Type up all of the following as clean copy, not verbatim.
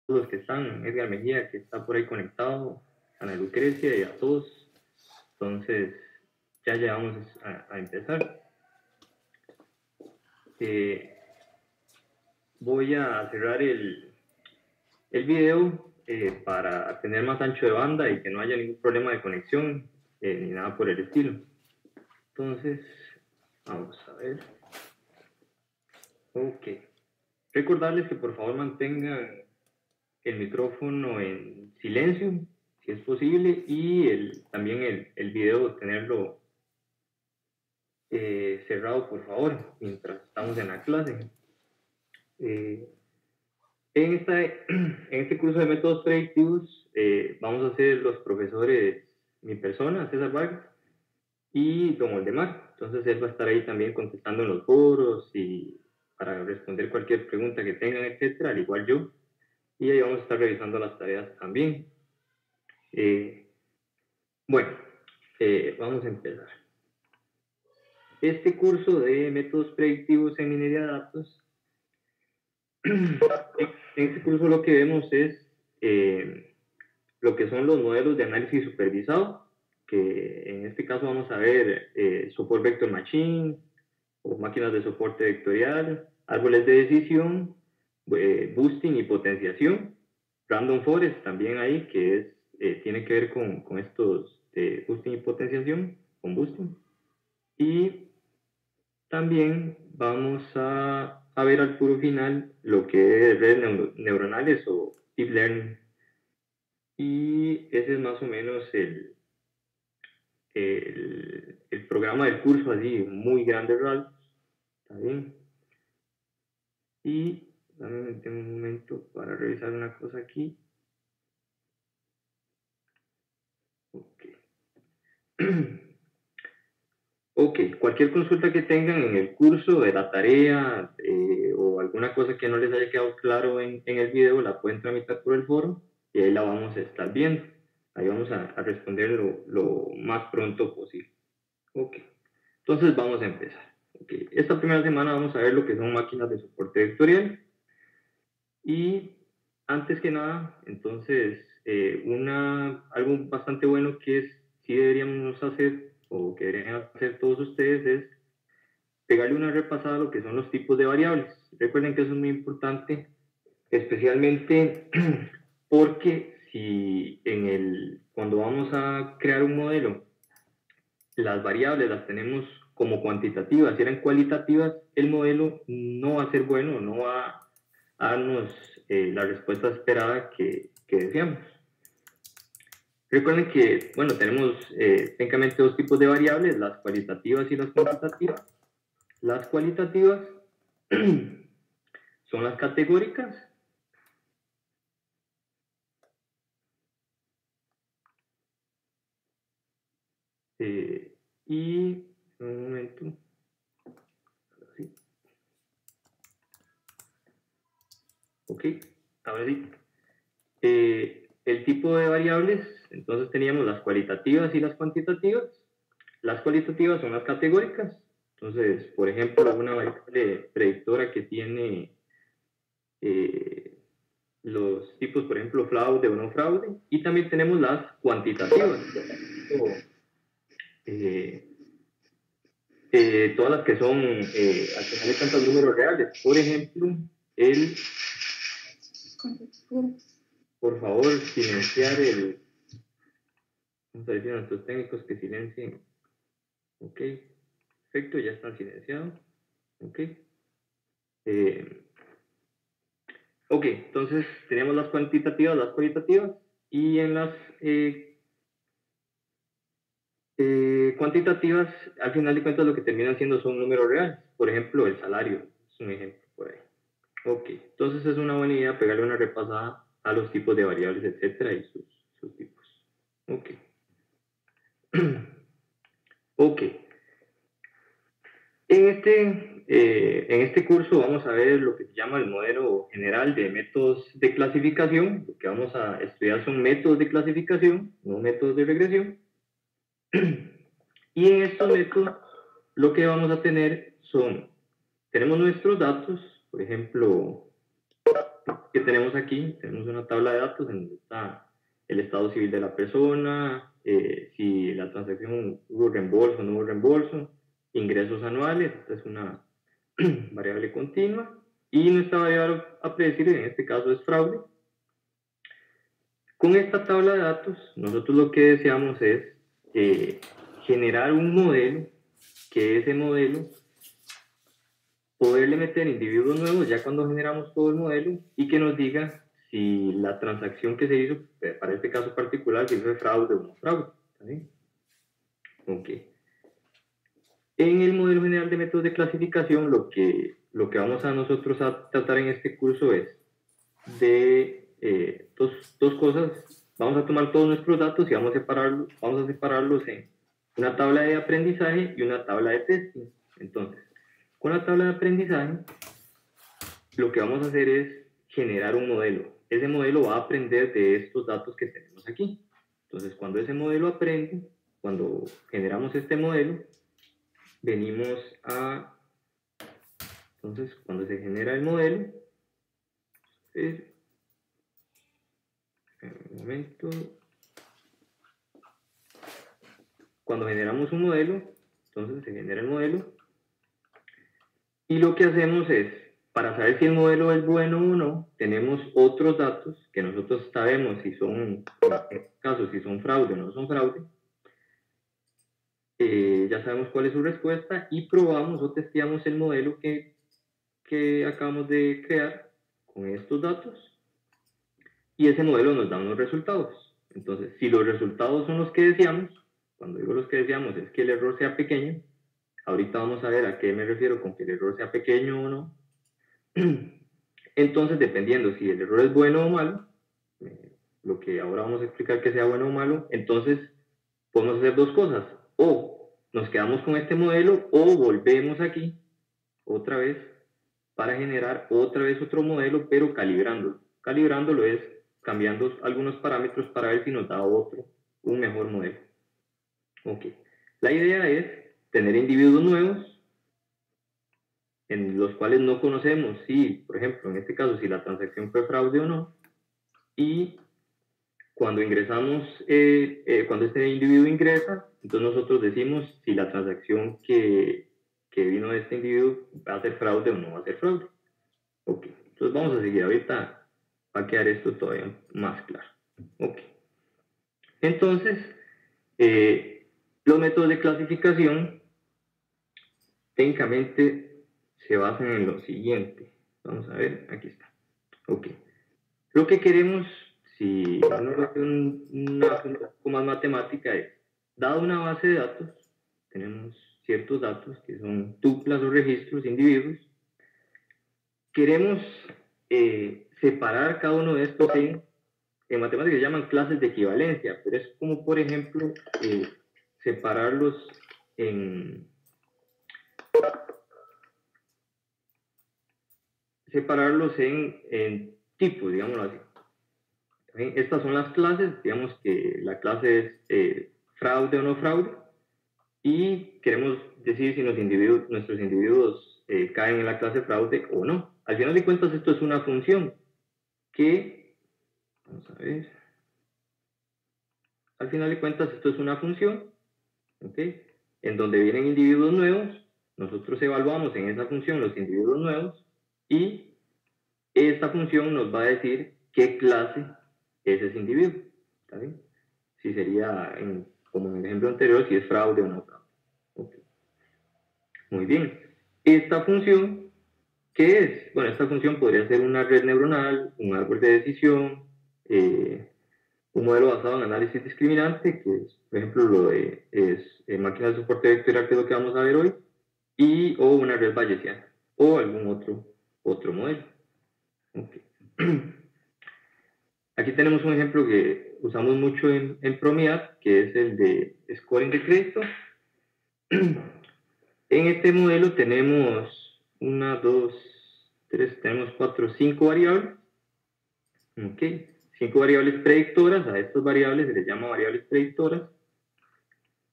los que están, Edgar Mejía, que está por ahí conectado, Ana Lucrecia y a todos. Entonces, ya vamos a empezar. Voy a cerrar el video para tener más ancho de banda y que no haya ningún problema de conexión ni nada por el estilo. Entonces, vamos a ver. Ok. Recordarles que por favor mantengan el micrófono en silencio, si es posible, y también el video tenerlo cerrado, por favor, mientras estamos en la clase. En este curso de métodos predictivos vamos a ser los profesores, mi persona, César Vargas, y don Waldemar. Entonces él va a estar ahí también contestando en los foros y para responder cualquier pregunta que tengan, etcétera, al igual yo. Y ahí vamos a estar revisando las tareas también. Bueno, vamos a empezar. Este curso de métodos predictivos en minería de datos, en este curso lo que vemos es lo que son los modelos de análisis supervisado, que en este caso vamos a ver support vector machine, o máquinas de soporte vectorial, árboles de decisión, boosting y potenciación, random forest también ahí, que tiene que ver con estos de boosting y potenciación, con boosting. Y también vamos a ver al puro final lo que es redes neuronales o deep learning. Y ese es más o menos el programa del curso, así, muy grande rasgos. ¿Está bien? Y dame un momento para revisar una cosa aquí. Ok. Ok, cualquier consulta que tengan en el curso de la tarea o alguna cosa que no les haya quedado claro en el video, la pueden tramitar por el foro y ahí la vamos a estar viendo. Ahí vamos a responder lo más pronto posible. Ok, entonces vamos a empezar. Okay. Esta primera semana vamos a ver lo que son máquinas de soporte vectorial. Y antes que nada, entonces, algo bastante bueno que sí deberíamos hacer, o que deberían hacer todos ustedes, es pegarle una repasada a lo que son los tipos de variables. Recuerden que eso es muy importante, especialmente porque si cuando vamos a crear un modelo, las variables las tenemos como cuantitativas, si eran cualitativas, el modelo no va a ser bueno, no va a darnos la respuesta esperada que deseamos. Recuerden que, bueno, tenemos técnicamente dos tipos de variables, las cualitativas y las cuantitativas. Las cualitativas son las categóricas. Y, un momento. ¿Sí? Ok, ahora sí. El tipo de variables, entonces teníamos las cualitativas y las cuantitativas. Las cualitativas son las categóricas. Entonces, por ejemplo, una variable predictora que tiene los tipos, por ejemplo, fraude o no fraude. Y también tenemos las cuantitativas. Todas las que son, al final de cuentas, números reales. Por ejemplo, por favor, silenciar vamos a decir a nuestros técnicos que silencien. Ok, perfecto, ya están silenciados. Ok. Ok, entonces tenemos las cuantitativas, las cualitativas, y en las cuantitativas, al final de cuentas, lo que terminan siendo son números reales. Por ejemplo, el salario es un ejemplo por ahí. Ok, entonces es una buena idea pegarle una repasada a los tipos de variables, etcétera, y sus tipos. Ok. Ok. En este curso vamos a ver lo que se llama el modelo general de métodos de clasificación. Lo que vamos a estudiar son métodos de clasificación, no métodos de regresión. Y en estos métodos lo que vamos a tener tenemos nuestros datos, por ejemplo, que tenemos aquí, tenemos una tabla de datos en donde está el estado civil de la persona, si la transacción hubo reembolso o no hubo reembolso, ingresos anuales, esta es una variable continua, y nuestra variable a predecir en este caso es fraude. Con esta tabla de datos, nosotros lo que deseamos es generar un modelo, que ese modelo poderle meter individuos nuevos ya cuando generamos todo el modelo y que nos diga si la transacción que se hizo, para este caso particular, si fue fraude o no fraude. ¿Sí? Ok. En el modelo general de métodos de clasificación, lo que vamos a nosotros a tratar en este curso es de dos cosas. Vamos a tomar todos nuestros datos y vamos a separarlos en una tabla de aprendizaje y una tabla de testing. Entonces, con la tabla de aprendizaje, lo que vamos a hacer es generar un modelo. Ese modelo va a aprender de estos datos que tenemos aquí. Entonces, cuando ese modelo aprende, cuando generamos este modelo, venimos a... Entonces, cuando se genera el modelo, un momento. Cuando generamos un modelo, entonces se genera el modelo. Y lo que hacemos es, para saber si el modelo es bueno o no, tenemos otros datos que nosotros sabemos si son, en este caso, si son fraude o no son fraude. Ya sabemos cuál es su respuesta y probamos o testeamos el modelo que acabamos de crear con estos datos. Y ese modelo nos da unos resultados. Entonces, si los resultados son los que deseamos, cuando digo los que deseamos es que el error sea pequeño, ahorita vamos a ver a qué me refiero con que el error sea pequeño o no. Entonces, dependiendo si el error es bueno o malo, lo que ahora vamos a explicar que sea bueno o malo, entonces podemos hacer dos cosas. O nos quedamos con este modelo o volvemos aquí otra vez para generar otra vez otro modelo, pero calibrándolo. Calibrándolo es cambiando algunos parámetros para ver si nos da un mejor modelo. Ok. La idea es tener individuos nuevos en los cuales no conocemos si, por ejemplo, en este caso, si la transacción fue fraude o no, y cuando ingresamos, cuando este individuo ingresa, entonces nosotros decimos si la transacción que vino de este individuo va a ser fraude o no va a ser fraude. Ok, entonces vamos a seguir ahorita, va a quedar esto todavía más claro. Ok, entonces, los métodos de clasificación técnicamente se basan en lo siguiente. Vamos a ver, aquí está. Ok. Lo que queremos, si uno hace una un poco más matemática, es, dada una base de datos, tenemos ciertos datos que son tuplas o registros, individuos, queremos separar cada uno de estos en matemáticas se llaman clases de equivalencia, pero es como, por ejemplo, separarlos en tipos, digámoslo así. Estas son las clases, digamos que la clase es fraude o no fraude, y queremos decir si nuestros individuos caen en la clase fraude o no. Al final de cuentas, esto es una función que, vamos a ver, al final de cuentas, esto es una función, ¿ok? En donde vienen individuos nuevos, nosotros evaluamos en esa función los individuos nuevos y esta función nos va a decir qué clase es ese individuo, ¿está bien? Si sería, como en el ejemplo anterior, si es fraude o no fraude. Okay. Muy bien. Esta función, ¿qué es? Bueno, esta función podría ser una red neuronal, un árbol de decisión, un modelo basado en análisis discriminante, que es, por ejemplo, máquinas de soporte vectorial, que es lo que vamos a ver hoy, o una red bayesiana, o algún otro modelo. Okay. Aquí tenemos un ejemplo que usamos mucho en ProMIAT, que es el de scoring de crédito. En este modelo tenemos tenemos 5 variables. Ok, 5 variables predictoras. A estas variables se les llama variables predictoras,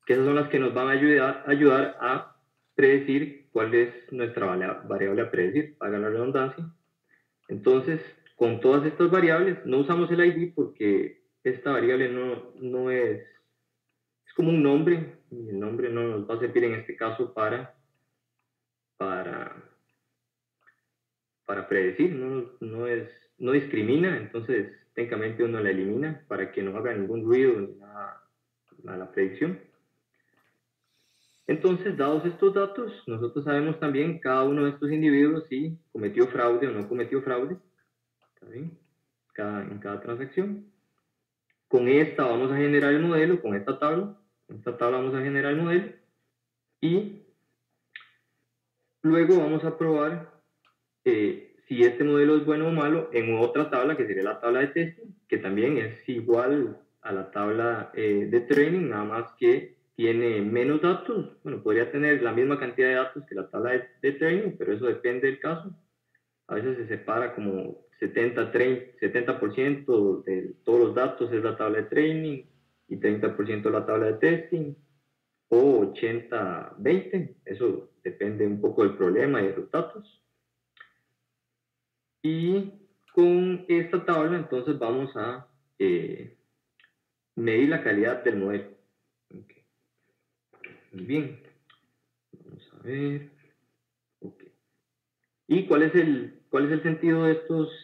que esas son las que nos van a ayudar a predecir cuál es nuestra variable a predecir, haga la redundancia. Entonces, con todas estas variables. No usamos el ID porque esta variable no es como un nombre, y el nombre no nos va a servir en este caso para predecir, no discrimina, entonces técnicamente uno la elimina para que no haga ningún ruido ni nada a la predicción. Entonces, dados estos datos, nosotros sabemos también cada uno de estos individuos si cometió fraude o no cometió fraude, ¿está bien? En cada transacción. Con esta vamos a generar el modelo, con esta tabla vamos a generar el modelo y luego vamos a probar si este modelo es bueno o malo en otra tabla que sería la tabla de testing, que también es igual a la tabla de training, nada más que tiene menos datos. Bueno, podría tener la misma cantidad de datos que la tabla de training, pero eso depende del caso. A veces se separa como 70% de todos los datos es la tabla de training y 30% la tabla de testing, o 80-20, eso depende un poco del problema y de los datos. Y con esta tabla entonces vamos a medir la calidad del modelo. Okay. Muy bien. Vamos a ver. Okay. ¿Y cuál es el sentido de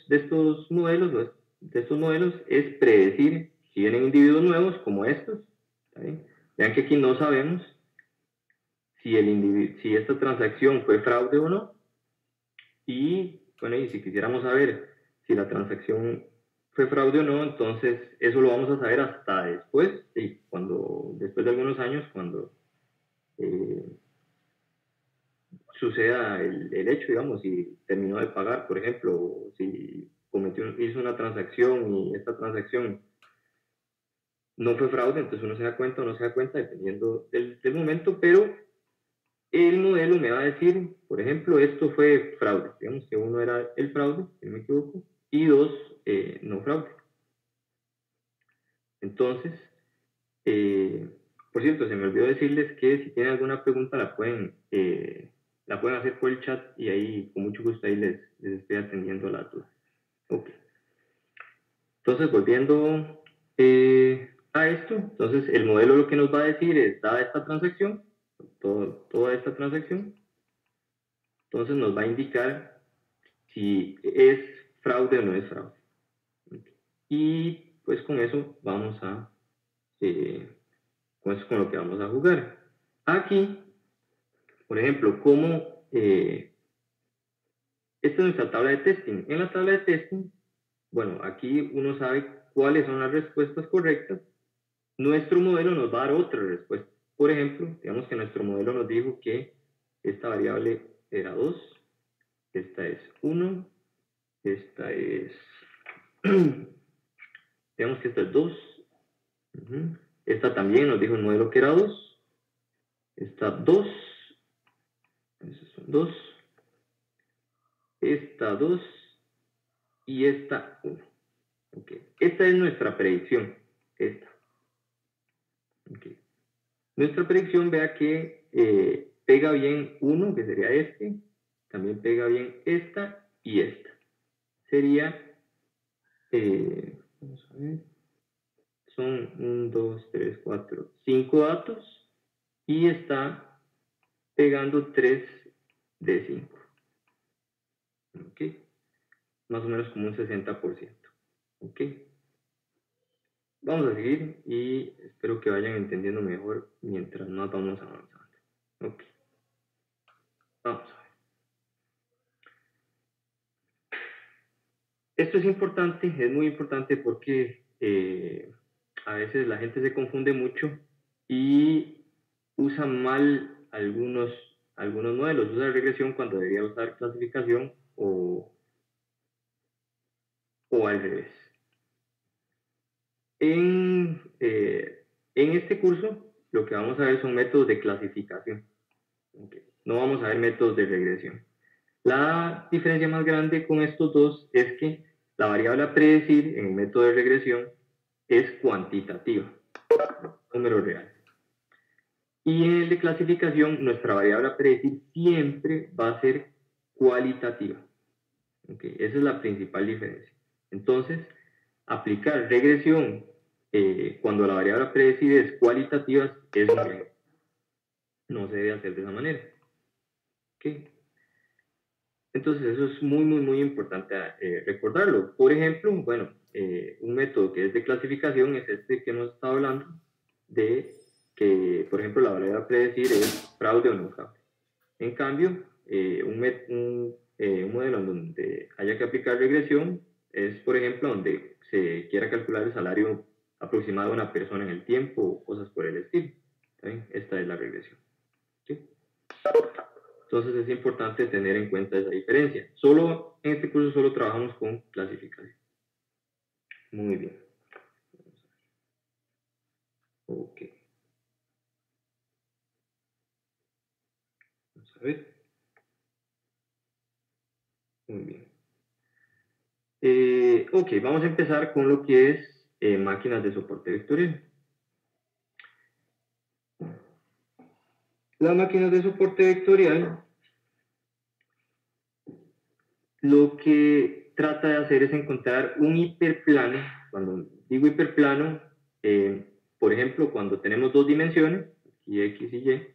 estos modelos? De estos modelos es predecir si vienen individuos nuevos como estos. ¿Está bien? Vean que aquí no sabemos si esta transacción fue fraude o no. Y bueno, y si quisiéramos saber si la transacción fue fraude o no, entonces eso lo vamos a saber hasta después, y después de algunos años, cuando suceda el hecho, digamos, si terminó de pagar, por ejemplo, o si hizo una transacción y esta transacción no fue fraude, entonces uno se da cuenta o no se da cuenta, dependiendo del momento, pero el modelo me va a decir, por ejemplo, esto fue fraude. Digamos que uno era el fraude, si no me equivoco, y dos, no fraude. Entonces, por cierto, se me olvidó decirles que si tienen alguna pregunta la pueden hacer por el chat y ahí con mucho gusto ahí les estoy atendiendo a las dudas. Okay. Entonces, volviendo a esto, entonces el modelo lo que nos va a decir es, dada esta transacción, toda esta transacción, entonces nos va a indicar si es fraude o no es fraude. Y pues con eso vamos a, con lo que vamos a jugar. Aquí, por ejemplo, como esta es nuestra tabla de testing. En la tabla de testing, bueno, aquí uno sabe cuáles son las respuestas correctas. Nuestro modelo nos va a dar otra respuesta. Por ejemplo, digamos que nuestro modelo nos dijo que esta variable era 2, esta es 1, esta es, digamos que esta es 2, esta también nos dijo el modelo que era 2, esta 2, esos son 2, esta 2 y esta 1. Okay. Esta es nuestra predicción, esta. Okay. Nuestra predicción, vea que pega bien 1, que sería este, también pega bien esta y esta. Sería, vamos a ver, son 1, 2, 3, 4, 5 datos y está pegando 3 de 5. ¿Ok? Más o menos como un 60%. ¿Ok? Vamos a seguir y espero que vayan entendiendo mejor mientras más vamos avanzando. ¿Ok? Vamos a ver. Esto es importante, es muy importante porque a veces la gente se confunde mucho y usa mal algunos modelos, usa regresión cuando debería usar clasificación o al revés. En este curso lo que vamos a ver son métodos de clasificación. Okay. No vamos a ver métodos de regresión. La diferencia más grande con estos dos es que la variable a predecir en el método de regresión es cuantitativa, número real. Y en el de clasificación, nuestra variable a predecir siempre va a ser cualitativa. Okay. Esa es la principal diferencia. Entonces, aplicar regresión cuando la variable a predecir es cualitativa es un error. No se debe hacer de esa manera. ¿Okay? Entonces, eso es muy importante recordarlo. Por ejemplo, bueno, un método que es de clasificación es este que hemos estado hablando, de que, por ejemplo, la variable a predecir es fraude o no fraude. En cambio, un modelo en donde haya que aplicar regresión es, por ejemplo, donde se quiera calcular el salario aproximado de una persona en el tiempo o cosas por el estilo. ¿Saben? Esta es la regresión. ¿Sí? Entonces es importante tener en cuenta esa diferencia. En este curso solo trabajamos con clasificación. Muy bien. Ok. Vamos a ver. Muy bien. Ok, vamos a empezar con lo que es máquinas de soporte vectorial. Las máquinas de soporte vectorial lo que trata de hacer es encontrar un hiperplano. Cuando digo hiperplano, por ejemplo, cuando tenemos dos dimensiones, y X y Y,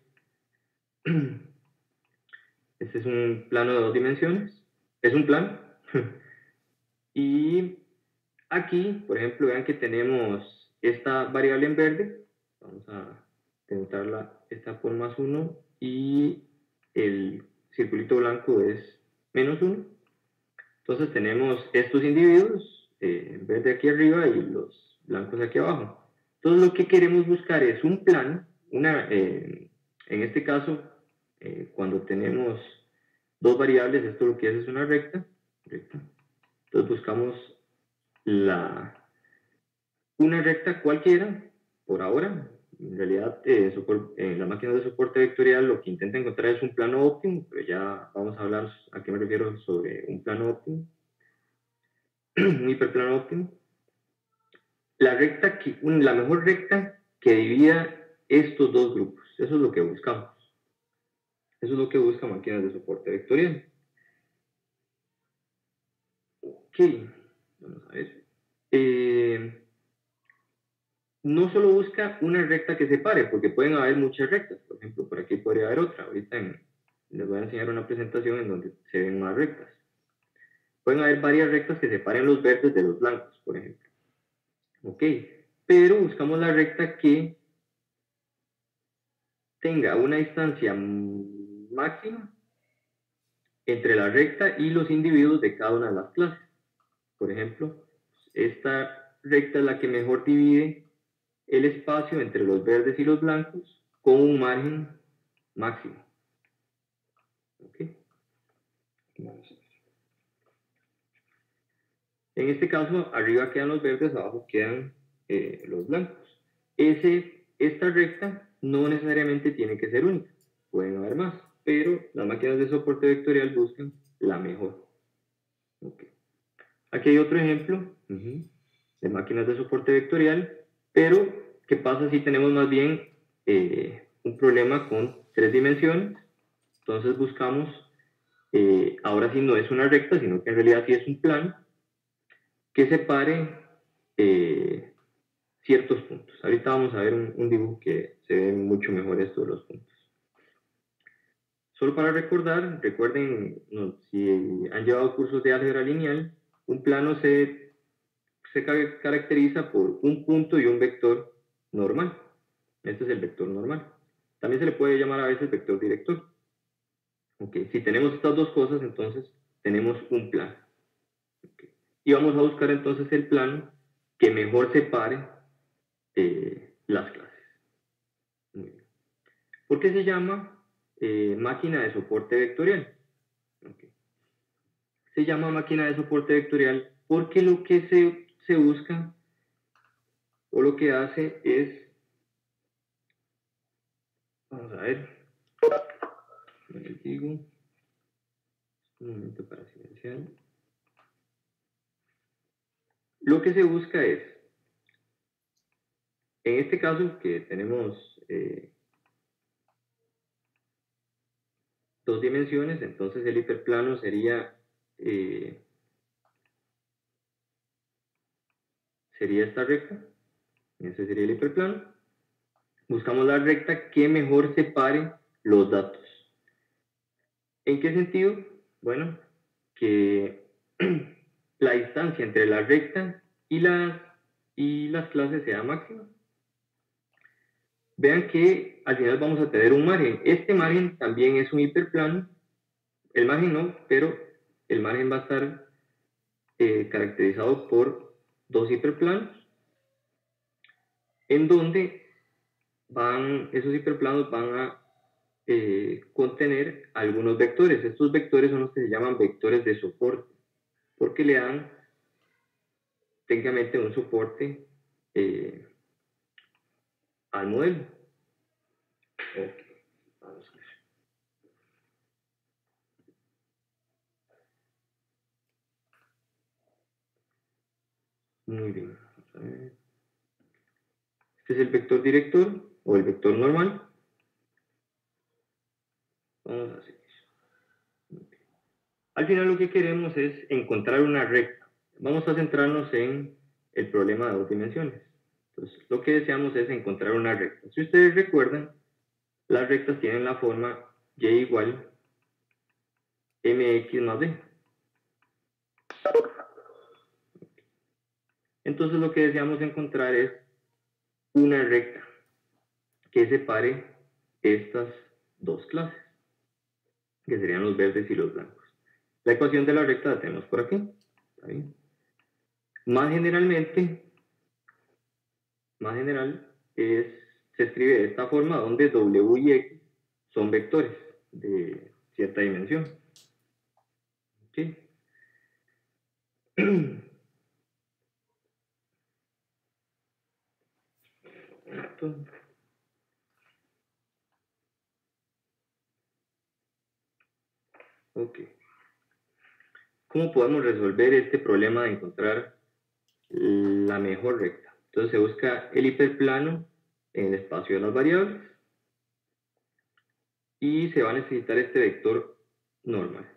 este es un plano de dos dimensiones, es un plano. Y aquí, por ejemplo, vean que tenemos esta variable en verde, vamos a intentarla, esta por +1, y el circulito blanco es -1. Entonces tenemos estos individuos, en verde aquí arriba y los blancos aquí abajo. Entonces lo que queremos buscar es un plano, en este caso, cuando tenemos dos variables, esto lo que es una recta. Entonces buscamos una recta cualquiera, por ahora. En realidad, en la máquina de soporte vectorial lo que intenta encontrar es un plano óptimo, pero ya vamos a hablar a qué me refiero sobre un plano óptimo. Un hiperplano óptimo. La mejor recta que divida estos dos grupos. Eso es lo que buscamos. Eso es lo que buscan máquinas de soporte vectorial. Ok, vamos a ver. No solo busca una recta que separe, porque pueden haber muchas rectas. Por ejemplo, por aquí podría haber otra. Ahorita les voy a enseñar una presentación en donde se ven más rectas. Pueden haber varias rectas que separen los verdes de los blancos, por ejemplo. Ok, pero buscamos la recta que tenga una distancia máxima entre la recta y los individuos de cada una de las clases. Por ejemplo, esta recta es la que mejor divide el espacio entre los verdes y los blancos con un margen máximo. ¿Okay? Vamos a ver. En este caso, arriba quedan los verdes, abajo quedan los blancos. Esta recta no necesariamente tiene que ser única, pueden haber más, pero las máquinas de soporte vectorial buscan la mejor. Okay. Aquí hay otro ejemplo de máquinas de soporte vectorial, pero ¿qué pasa si tenemos más bien un problema con 3 dimensiones? Entonces buscamos, ahora sí no es una recta, sino que en realidad sí es un plano que separe ciertos puntos. Ahorita vamos a ver un dibujo que se ve mucho mejor esto de los puntos. Solo para recordar, recuerden, si han llevado cursos de álgebra lineal, un plano se caracteriza por un punto y un vector normal. Este es el vector normal. También se le puede llamar a veces vector director. Okay. Si tenemos estas dos cosas, entonces tenemos un plano. Okay. Y vamos a buscar entonces el plano que mejor separe las clases. Muy bien. ¿Por qué se llama máquina de soporte vectorial? Okay. Se llama máquina de soporte vectorial porque lo que se busca o lo que hace es, vamos a ver, les digo, un momento para silenciar. Lo que se busca es, en este caso que tenemos dos dimensiones, entonces el hiperplano sería sería esta recta. Ese sería el hiperplano. Buscamos la recta que mejor separe los datos. ¿En qué sentido? Bueno, que la distancia entre la recta y las clases sea máxima. Vean que al final vamos a tener un margen. Este margen también es un hiperplano. El margen no, pero el margen va a estar caracterizado por dos hiperplanos, en donde esos hiperplanos van a contener algunos vectores. Estos vectores son los que se llaman vectores de soporte, porque le dan técnicamente un soporte al modelo. Okay, vamos a ver. Muy bien. Vamos a ver. Este es el vector director o el vector normal. Vamos a hacer eso. Al final lo que queremos es encontrar una recta. Vamos a centrarnos en el problema de dos dimensiones. Entonces, lo que deseamos es encontrar una recta. Si ustedes recuerdan, las rectas tienen la forma y igual mx más b. Entonces lo que deseamos encontrar es una recta que separe estas dos clases, que serían los verdes y los blancos. La ecuación de la recta la tenemos por aquí. ¿Está bien? Más general se escribe de esta forma, donde w y x son vectores de cierta dimensión. ¿Sí? Ok. ¿Cómo podemos resolver este problema de encontrar la mejor recta? Entonces se busca el hiperplano en el espacio de las variables y se va a necesitar este vector normal.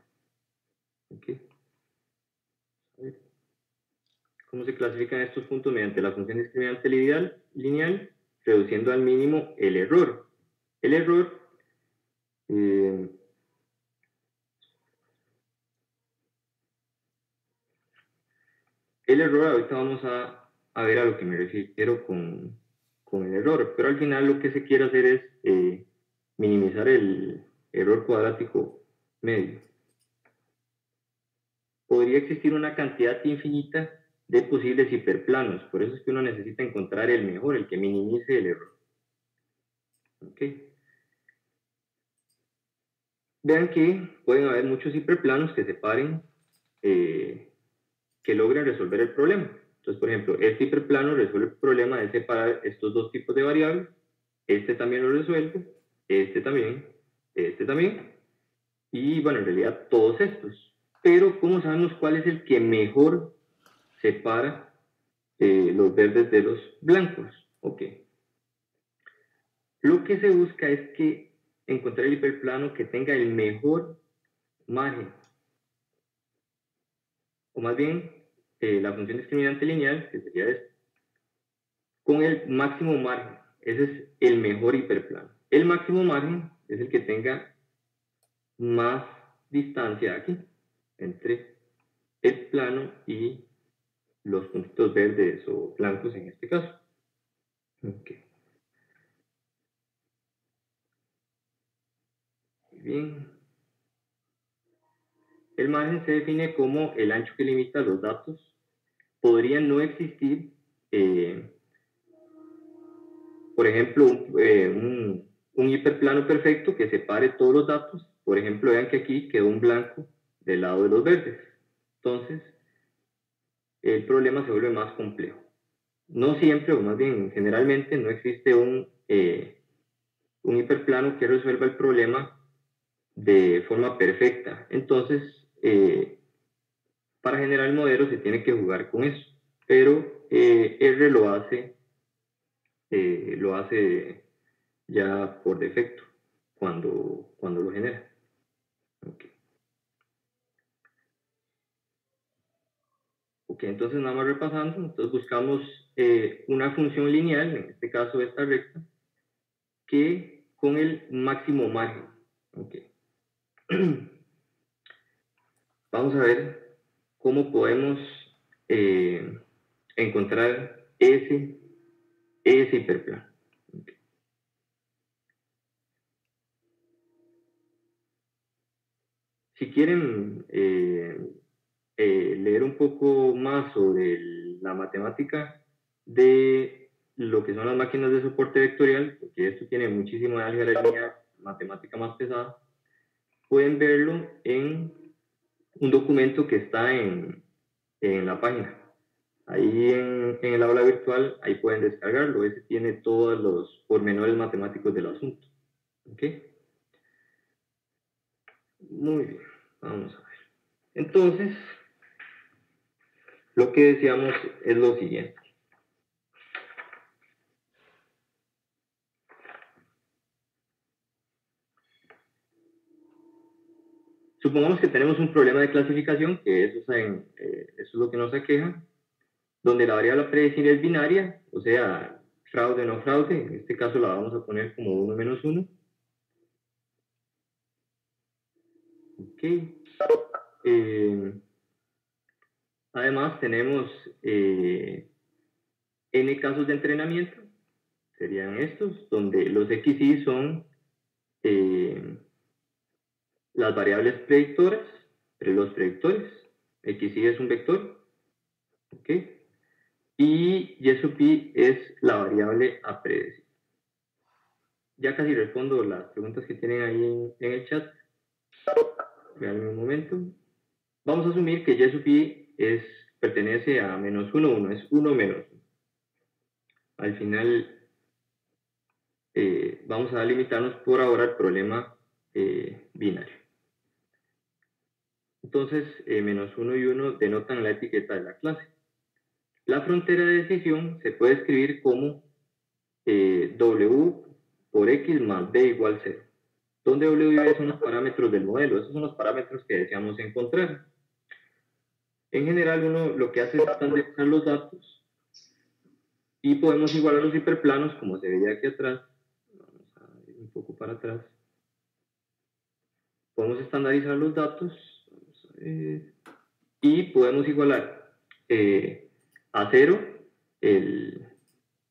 ¿Okay? ¿Cómo se clasifican estos puntos? Mediante la función discriminante lineal, reduciendo al mínimo el error. El error ahorita vamos a ver a lo que me refiero con el error, pero al final lo que se quiere hacer es minimizar el error cuadrático medio. Podría existir una cantidad infinita de posibles hiperplanos, por eso es que uno necesita encontrar el mejor, el que minimice el error. ¿Okay? Vean que pueden haber muchos hiperplanos que separen, que logren resolver el problema. Entonces, por ejemplo, este hiperplano resuelve el problema de separar estos dos tipos de variables, este también lo resuelve, este también, y bueno, en realidad todos estos. Pero, ¿cómo sabemos cuál es el que mejor separa los verdes de los blancos? Ok. Lo que se busca es que encontrar el hiperplano que tenga el mejor margen, o más bien la función discriminante lineal, que sería esto, con el máximo margen. Ese es el mejor hiperplano. El máximo margen es el que tenga más distancia aquí entre el plano y los puntitos verdes o blancos en este caso. Okay. Bien. El margen se define como el ancho que limita los datos. Podría no existir, por ejemplo, un hiperplano perfecto que separe todos los datos. Por ejemplo, vean que aquí quedó un blanco del lado de los verdes. Entonces, el problema se vuelve más complejo. No siempre, o más bien generalmente, no existe un hiperplano que resuelva el problema de forma perfecta. Entonces, para generar el modelo se tiene que jugar con eso. Pero R lo hace ya por defecto cuando lo genera. Okay. Ok, entonces nada más repasando, entonces buscamos una función lineal, en este caso esta recta, que con el máximo margen. Okay. Vamos a ver cómo podemos encontrar ese hiperplano. Okay. Si quieren leer un poco más sobre la matemática de lo que son las máquinas de soporte vectorial, porque esto tiene muchísima álgebra lineal, matemática más pesada, pueden verlo en un documento que está en la página. Ahí en el aula virtual, ahí pueden descargarlo. Ese tiene todos los pormenores matemáticos del asunto. ¿Ok? Muy bien. Vamos a ver. Entonces, lo que decíamos es lo siguiente. Supongamos que tenemos un problema de clasificación, que eso es lo que nos aqueja, donde la variable a predecir es binaria, o sea, fraude o no fraude. En este caso la vamos a poner como 1 menos 1. Ok. Además, tenemos n casos de entrenamiento, serían estos, donde los xy son las variables predictoras, los predictores. Xy es un vector, ¿ok? Y y sub i es la variable a predecir. Ya casi respondo las preguntas que tienen ahí en el chat. Vean un momento. Vamos a asumir que y sub i pertenece a menos 1, 1, es 1 menos 1. Al final vamos a limitarnos por ahora al problema binario. Entonces, menos 1 y 1 denotan la etiqueta de la clase. La frontera de decisión se puede escribir como W por X más B igual 0. Donde W y B son los parámetros del modelo. Esos son los parámetros que deseamos encontrar. En general, uno lo que hace es estandarizar los datos y podemos igualar los hiperplanos, como se veía aquí atrás. Vamos a ir un poco para atrás. Podemos estandarizar los datos y podemos igualar a 0 el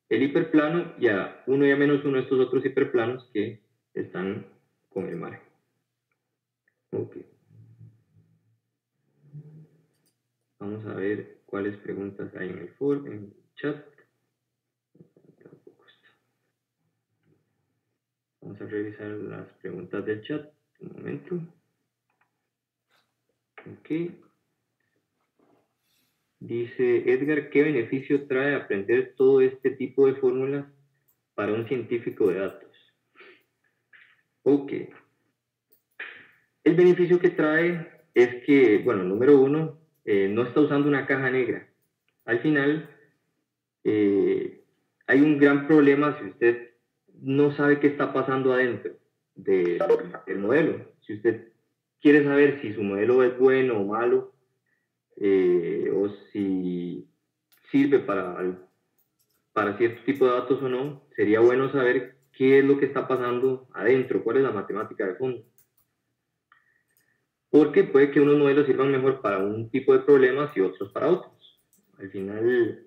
hiperplano y a 1 y a menos 1 estos otros hiperplanos que están con el margen. Ok. Vamos a ver cuáles preguntas hay en el foro, en el chat. Vamos a revisar las preguntas del chat. Un momento. Ok. Dice Edgar, ¿qué beneficio trae aprender todo este tipo de fórmulas para un científico de datos? Ok. El beneficio que trae es que, bueno, número uno, no está usando una caja negra. Al final, hay un gran problema si usted no sabe qué está pasando adentro del modelo. Si usted quiere saber si su modelo es bueno o malo, o si sirve para cierto tipo de datos o no, sería bueno saber qué es lo que está pasando adentro, cuál es la matemática de fondo. Porque puede que unos modelos sirvan mejor para un tipo de problemas y otros para otros. Al final,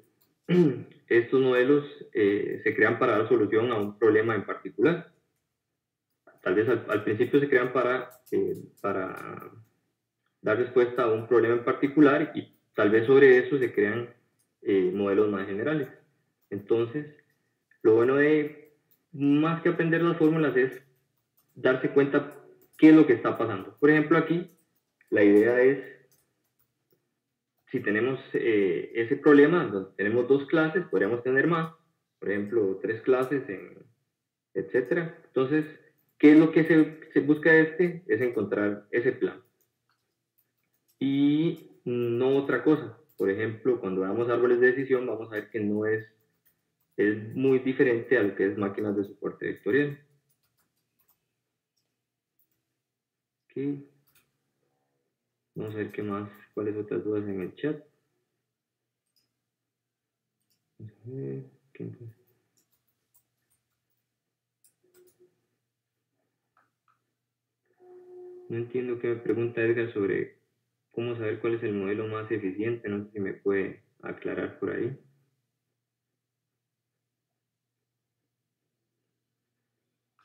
estos modelos se crean para dar solución a un problema en particular. Tal vez al principio se crean para dar respuesta a un problema en particular y tal vez sobre eso se crean modelos más generales. Entonces, lo bueno de más que aprender las fórmulas es darse cuenta qué es lo que está pasando. Por ejemplo, aquí la idea es, si tenemos ese problema, donde tenemos dos clases, podríamos tener más, por ejemplo, 3 clases, etcétera. Entonces, ¿qué es lo que se busca Es encontrar ese plan. Y no otra cosa. Por ejemplo, cuando veamos árboles de decisión, vamos a ver que no es muy diferente a lo que es máquinas de soporte vectorial. Okay. Vamos a ver qué más, cuáles otras dudas en el chat. No entiendo qué me pregunta Edgar sobre cómo saber cuál es el modelo más eficiente. No sé si me puede aclarar por ahí.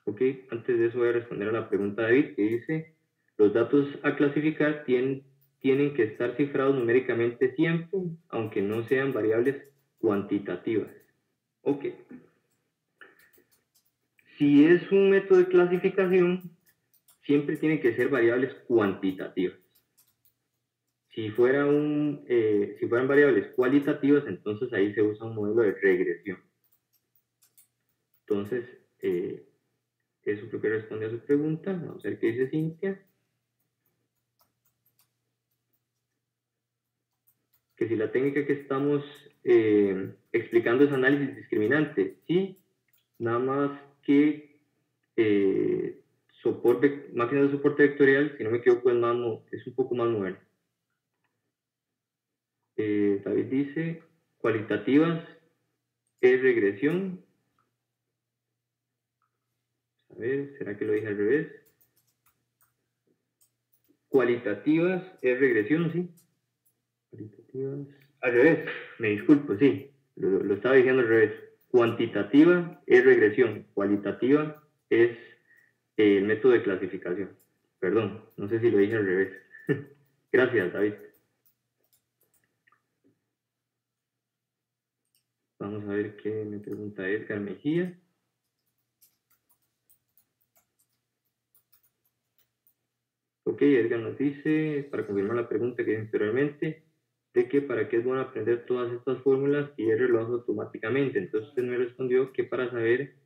Ok, antes de eso voy a responder a la pregunta de David que dice, los datos a clasificar tienen que estar cifrados numéricamente siempre, aunque no sean variables cuantitativas. Ok. Si es un método de clasificación, siempre tiene que ser variables cuantitativas. Si fueran variables cualitativas, entonces ahí se usa un modelo de regresión. Entonces, eso creo que responde a su pregunta. Vamos a ver qué dice Cintia. Que si la técnica que estamos explicando es análisis discriminante. Sí, nada más que máquina de soporte vectorial, si no me equivoco, es un poco más moderno. David dice, cualitativas es regresión. A ver, ¿será que lo dije al revés? Cualitativas es regresión, sí. Cualitativas. Al revés, me disculpo, sí. Lo estaba diciendo al revés. Cuantitativa es regresión. Cualitativa es el método de clasificación. Perdón, no sé si lo dije al revés. Gracias, David. Vamos a ver qué me pregunta Edgar Mejía. Ok, Edgar nos dice, para confirmar la pregunta que hice anteriormente, de que para qué es bueno aprender todas estas fórmulas y R lo hace automáticamente. Entonces usted me respondió que para saber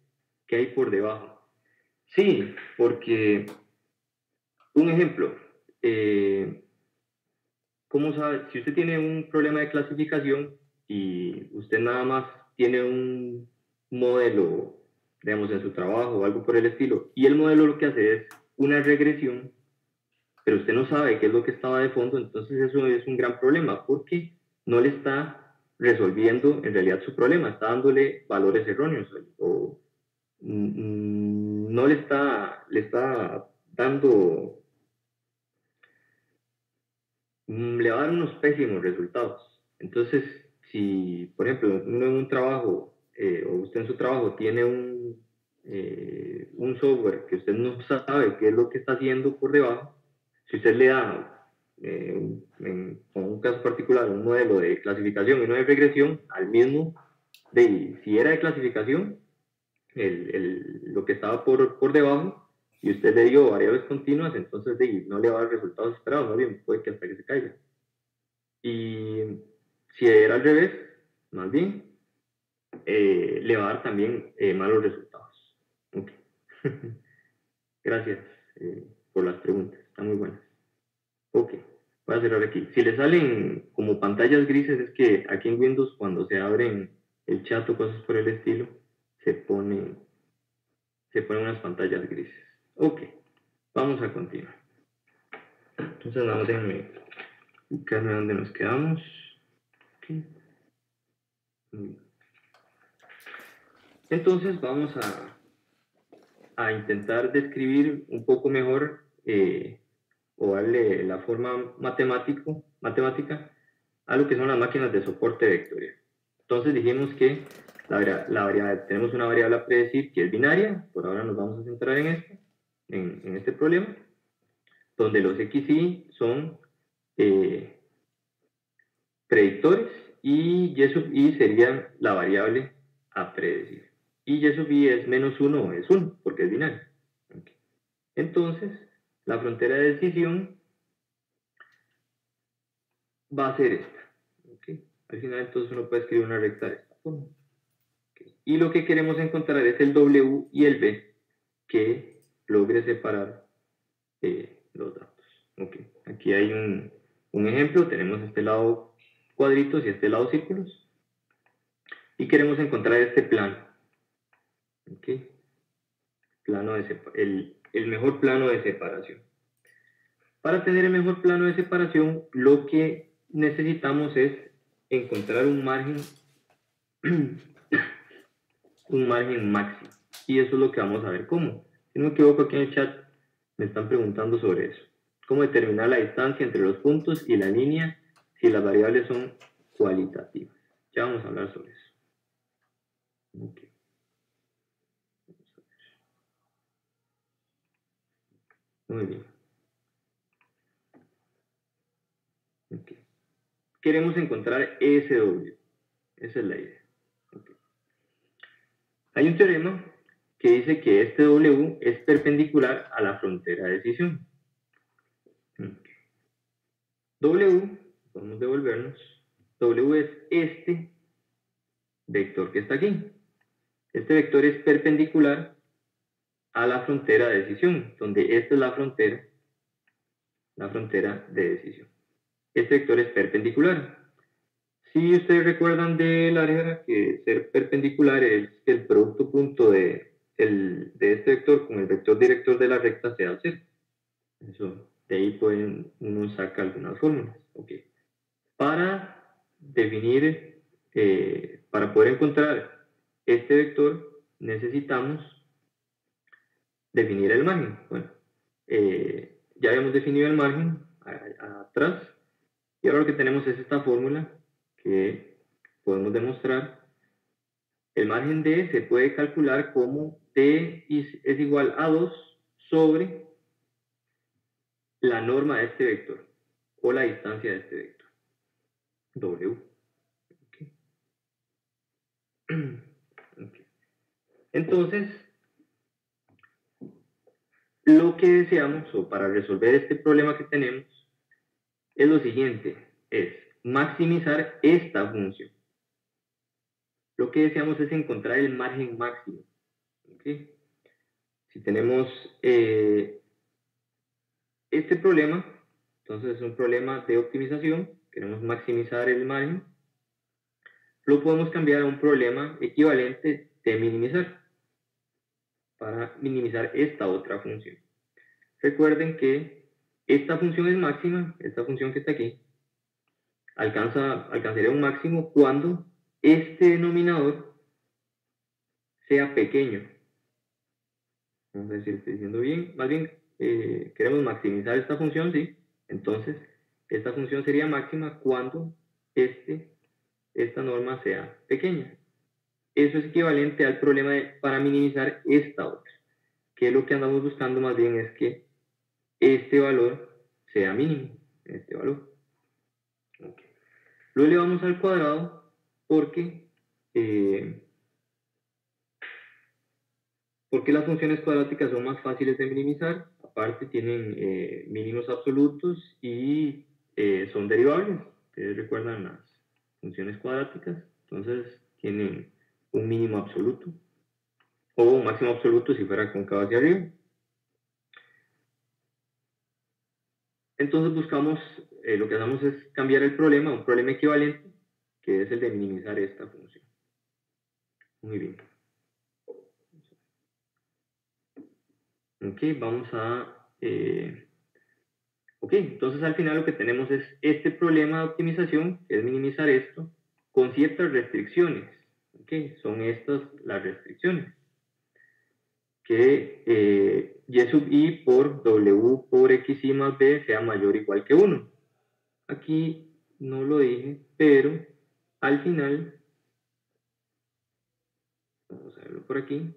qué hay por debajo. Sí, porque, un ejemplo, ¿cómo sabe? Si usted tiene un problema de clasificación y usted nada más tiene un modelo, digamos, en su trabajo o algo por el estilo, y el modelo lo que hace es una regresión, pero usted no sabe qué es lo que estaba de fondo, entonces eso es un gran problema, porque no le está resolviendo en realidad su problema, está dándole valores erróneos o no le está dando, le va a dar unos pésimos resultados. Entonces, si, por ejemplo, uno en un trabajo o usted en su trabajo tiene un software que usted no sabe qué es lo que está haciendo por debajo, si usted le da, con un caso particular, un modelo de clasificación y no de regresión, al mismo, si era de clasificación, lo que estaba por debajo, y usted le dio variables continuas, entonces no le va a dar resultados esperados, más bien puede que hasta que se caiga. Y si era al revés, más bien, le va a dar también malos resultados. Okay. Gracias por las preguntas, están muy buenas. Ok, voy a cerrar aquí. Si le salen como pantallas grises, es que aquí en Windows, cuando se abren el chat o cosas por el estilo, se ponen unas pantallas grises. Ok, vamos a continuar. Entonces, vamos a ubicarme donde nos quedamos. Okay. Entonces, vamos a intentar describir un poco mejor o darle la forma matemática a lo que son las máquinas de soporte vectorial. Entonces dijimos que tenemos una variable a predecir que es binaria, por ahora nos vamos a centrar en este problema, donde los XY son predictores y Y sub I sería la variable a predecir. Y Y sub I es -1 o es 1, porque es binario. Okay. Entonces, la frontera de decisión va a ser esta. Okay. Al final, entonces uno puede escribir una recta de esta forma. Okay. Y lo que queremos encontrar es el W y el B que logre separar los datos. Okay. Aquí hay un ejemplo. Tenemos este lado cuadritos y este lado círculos. Y queremos encontrar este plano. Okay. El mejor plano de separación. Para tener el mejor plano de separación, lo que necesitamos es encontrar un margen un margen máximo. Y eso es lo que vamos a ver cómo. Si no me equivoco, aquí en el chat me están preguntando sobre eso. Cómo determinar la distancia entre los puntos y la línea si las variables son cualitativas. Ya vamos a hablar sobre eso. Okay. Muy bien. Okay. Queremos encontrar SW. Esa es la idea. Okay. Hay un teorema que dice que este W es perpendicular a la frontera de decisión. W, vamos a devolvernos, W es este vector que está aquí. Este vector es perpendicular a la frontera de decisión, donde esta es la frontera de decisión. Este vector es perpendicular. Si ustedes recuerdan del álgebra que ser perpendicular es que el producto punto de este vector con el vector director de la recta sea 0. Eso, de ahí uno saca algunas fórmulas. Okay. Para definir, para poder encontrar este vector, necesitamos definir el margen. Bueno, ya habíamos definido el margen atrás, y ahora lo que tenemos es esta fórmula que podemos demostrar. El margen D se puede calcular como D es igual a 2 sobre la norma de este vector, o la distancia de este vector, W. Okay. Okay. Entonces, lo que deseamos, o para resolver este problema que tenemos, es lo siguiente, es maximizar esta función. Lo que deseamos es encontrar el margen máximo. ¿Okay? Si tenemos este problema, entonces es un problema de optimización, queremos maximizar el margen, lo podemos cambiar a un problema equivalente de minimizar, para minimizar esta otra función. Recuerden que esta función es máxima, esta función que está aquí, alcanzaría un máximo cuando este denominador sea pequeño. Vamos a ver si lo estoy diciendo bien. Más bien, queremos maximizar esta función, ¿sí? Entonces, esta función sería máxima cuando esta norma sea pequeña. Eso es equivalente al problema para minimizar esta otra, que lo que andamos buscando más bien es que este valor sea mínimo, este valor. Okay. Lo elevamos al cuadrado porque las funciones cuadráticas son más fáciles de minimizar, aparte tienen mínimos absolutos y son derivables. Ustedes recuerdan las funciones cuadráticas, entonces tienen un mínimo absoluto o un máximo absoluto si fuera cóncavo hacia arriba. Entonces buscamos, lo que hacemos es cambiar el problema a un problema equivalente, que es el de minimizar esta función. Muy bien. Ok, vamos a... ok, entonces al final lo que tenemos es este problema de optimización, que es minimizar esto, con ciertas restricciones. Ok, son estas las restricciones. Que y sub i por w por xi más b sea mayor o igual que 1. Aquí no lo dije, pero al final, vamos a verlo por aquí,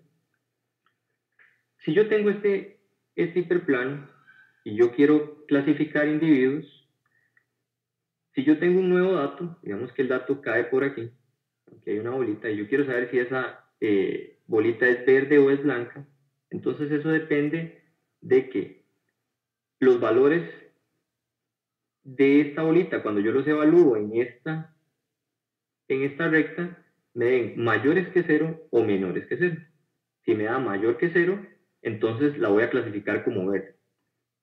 si yo tengo este hiperplano y yo quiero clasificar individuos, si yo tengo un nuevo dato, digamos que el dato cae por aquí, aquí hay una bolita y yo quiero saber si esa bolita es verde o es blanca, entonces eso depende de que los valores de esta bolita, cuando yo los evalúo en esta recta, me den mayores que 0 o menores que 0. Si me da mayor que 0, entonces la voy a clasificar como verde.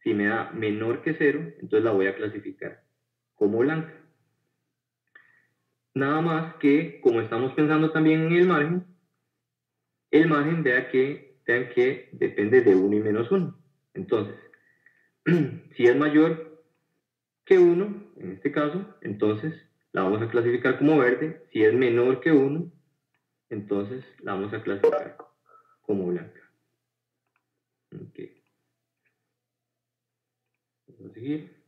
Si me da menor que 0, entonces la voy a clasificar como blanca. Nada más que, como estamos pensando también en el margen vean que depende de 1 y menos 1. Entonces, si es mayor que 1, en este caso, entonces la vamos a clasificar como verde. Si es menor que 1, entonces la vamos a clasificar como blanca. Ok. Vamos a seguir.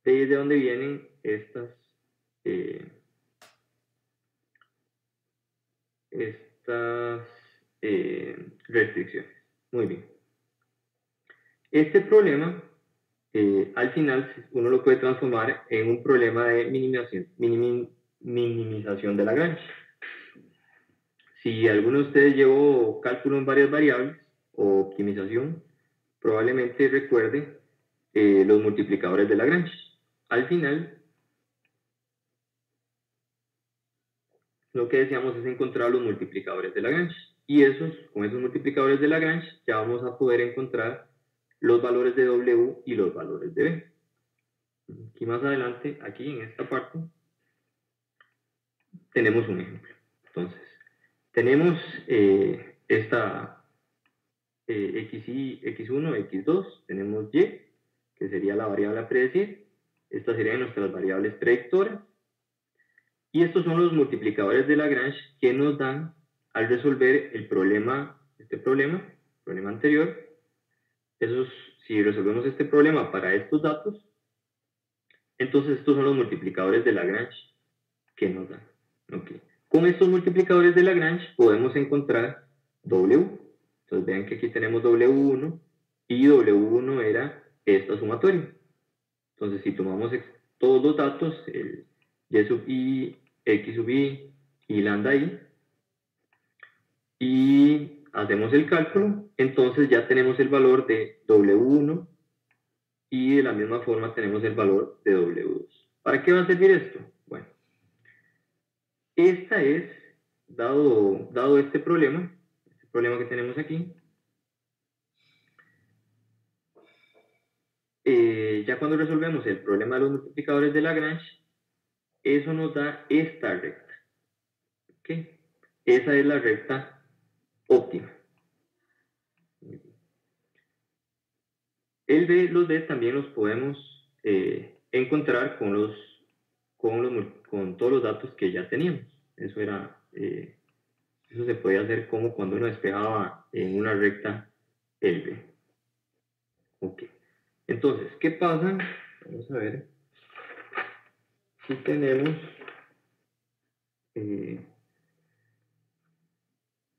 De ahí es de donde vienen estas restricciones. Muy bien. Este problema, al final, uno lo puede transformar en un problema de minimización de Lagrange. Si alguno de ustedes llevó cálculo en varias variables o optimización, probablemente recuerde los multiplicadores de Lagrange. Al final, lo que deseamos es encontrar los multiplicadores de Lagrange. Y con esos multiplicadores de Lagrange ya vamos a poder encontrar los valores de W y los valores de B. Aquí más adelante, aquí en esta parte, tenemos un ejemplo. Entonces, tenemos esta X1, X2, tenemos Y, que sería la variable a predecir. Estas serían nuestras variables predictoras. Y estos son los multiplicadores de Lagrange que nos dan al resolver el problema, el problema anterior. Si resolvemos este problema para estos datos, entonces estos son los multiplicadores de Lagrange que nos dan. Okay. Con estos multiplicadores de Lagrange podemos encontrar W. Entonces vean que aquí tenemos W1 y W1 era esta sumatoria. Entonces si tomamos todos los datos, el Y sub I, X sub I y lambda I, y hacemos el cálculo, entonces ya tenemos el valor de W1 y de la misma forma tenemos el valor de W2. ¿Para qué va a servir esto? Bueno, esta es, dado este problema que tenemos aquí, ya cuando resolvemos el problema de los multiplicadores de Lagrange, eso nos da esta recta. ¿Okay? Esa es la recta óptima. Los D también los podemos encontrar con todos los datos que ya teníamos. Eso se podía hacer como cuando uno despejaba en una recta el B. Ok. Entonces, ¿qué pasa? Vamos a ver. Si tenemos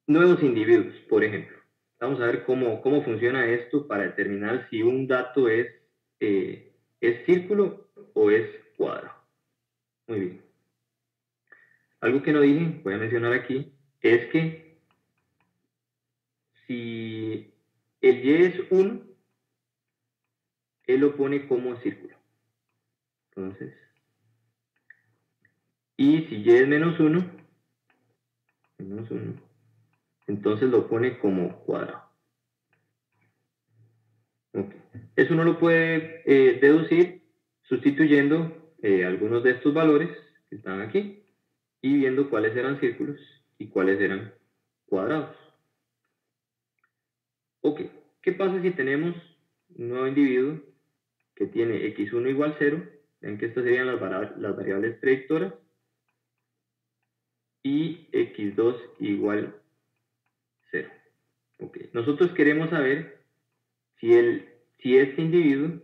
nuevos individuos, por ejemplo. Vamos a ver cómo funciona esto para determinar si un dato es círculo o es cuadrado. Muy bien. Algo que no dije, voy a mencionar aquí, es que si el Y es 1, él lo pone como círculo. Entonces, y si Y es menos 1, entonces lo pone como cuadrado. Okay. Eso uno lo puede deducir sustituyendo algunos de estos valores que están aquí y viendo cuáles eran círculos y cuáles eran cuadrados. Ok, ¿qué pasa si tenemos un nuevo individuo que tiene x1 igual 0? Ven que estas serían las variables predictoras y x2 igual 0. Ok, nosotros queremos saber si este individuo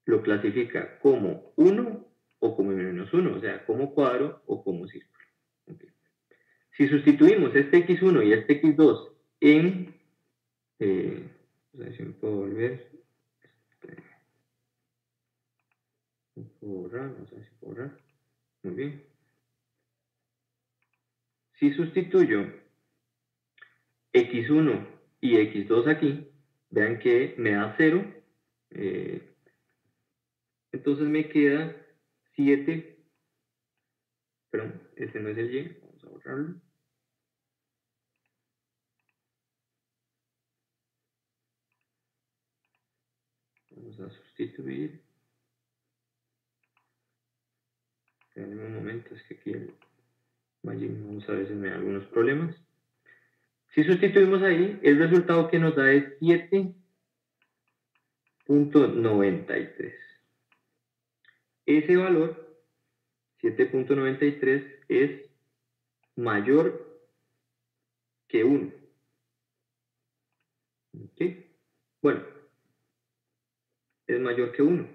lo clasifica como 1 o como menos 1, o sea, como cuadro o como círculo. Okay. Si sustituimos este x1 y este x2 en... a ver si me puedo volver... borrar, vamos a ver si puedo borrar. Muy bien. Si sustituyo x1 y x2 aquí, vean que me da 0. Entonces me queda 7. Perdón, este no es el y, vamos a borrarlo. Vamos a sustituir. En un momento, es que aquí el Magic vamos a veces me da algunos problemas. Si sustituimos ahí, el resultado que nos da es 7.93. Ese valor, 7.93, es mayor que 1. ¿Okay? Bueno, es mayor que 1.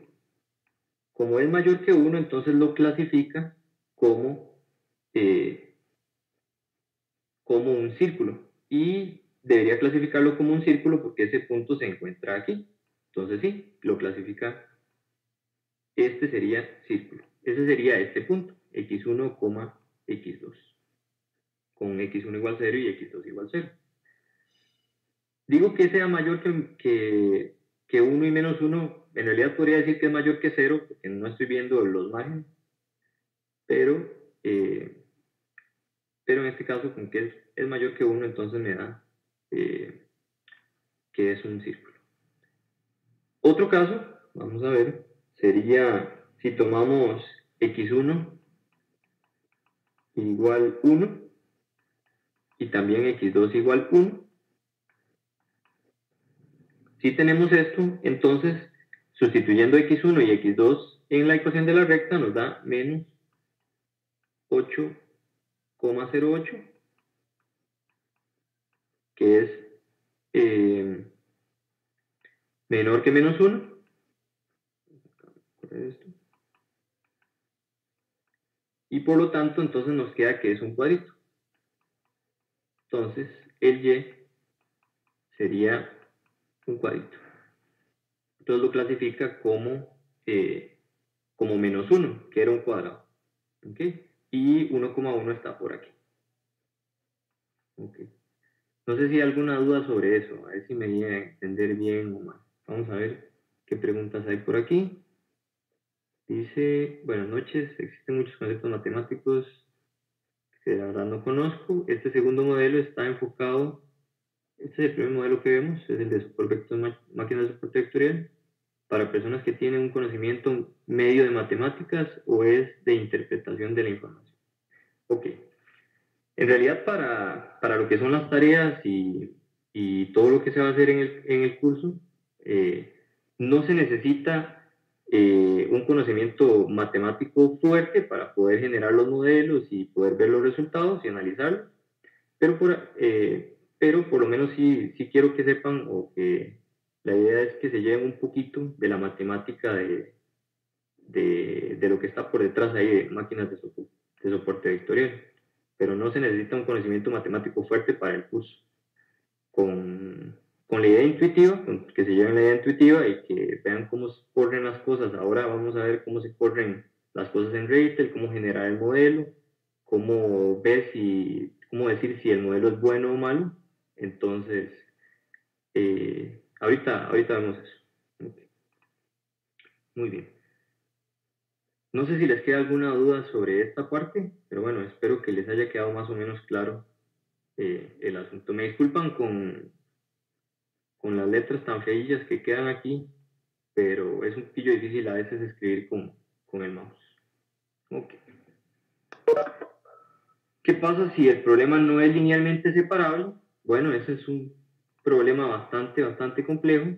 Como es mayor que 1, entonces lo clasifica como, como un círculo. Y debería clasificarlo como un círculo porque ese punto se encuentra aquí. Entonces sí, lo clasifica. Este sería círculo. Ese sería este punto, x1, x2. Con x1 igual 0 y x2 igual 0. Digo que sea mayor que 1 y menos 1. En realidad podría decir que es mayor que 0, porque no estoy viendo los márgenes. Pero, pero en este caso, con que es mayor que 1, entonces me da que es un círculo. Otro caso, vamos a ver, sería si tomamos x1 igual 1 y también x2 igual 1. Si tenemos esto, entonces sustituyendo x1 y x2 en la ecuación de la recta nos da menos 8,08, que es menor que menos 1. Y por lo tanto, entonces nos queda que es un cuadrito. Entonces, el y sería un cuadrito. Entonces lo clasifica como menos 1, que era un cuadrado. ¿Okay? Y 1,1 está por aquí. Okay. No sé si hay alguna duda sobre eso, a ver si me voy a entender bien o mal. Vamos a ver qué preguntas hay por aquí. Dice, buenas noches, existen muchos conceptos matemáticos que la verdad no conozco. Este segundo modelo está enfocado, este es el primer modelo que vemos, es el de máquinas de soporte vectorial, para personas que tienen un conocimiento medio de matemáticas o es de interpretación de la información. Ok. En realidad, para lo que son las tareas y todo lo que se va a hacer en el curso, no se necesita un conocimiento matemático fuerte para poder generar los modelos y poder ver los resultados y analizarlos, pero por lo menos sí quiero que sepan o que la idea es que se lleven un poquito de la matemática de lo que está por detrás ahí de máquinas de soporte vectorial, pero no se necesita un conocimiento matemático fuerte para el curso. Con la idea intuitiva, que se lleven la idea intuitiva y que vean cómo se corren las cosas. Ahora vamos a ver cómo se corren las cosas en RateL, cómo generar el modelo, cómo decir si el modelo es bueno o malo. Entonces, ahorita vemos eso. Okay. Muy bien. No sé si les queda alguna duda sobre esta parte, pero bueno, espero que les haya quedado más o menos claro el asunto. Me disculpan con las letras tan feillas que quedan aquí, pero es un poquillo difícil a veces escribir con el mouse. Okay. ¿Qué pasa si el problema no es linealmente separable? Bueno, ese es un problema bastante complejo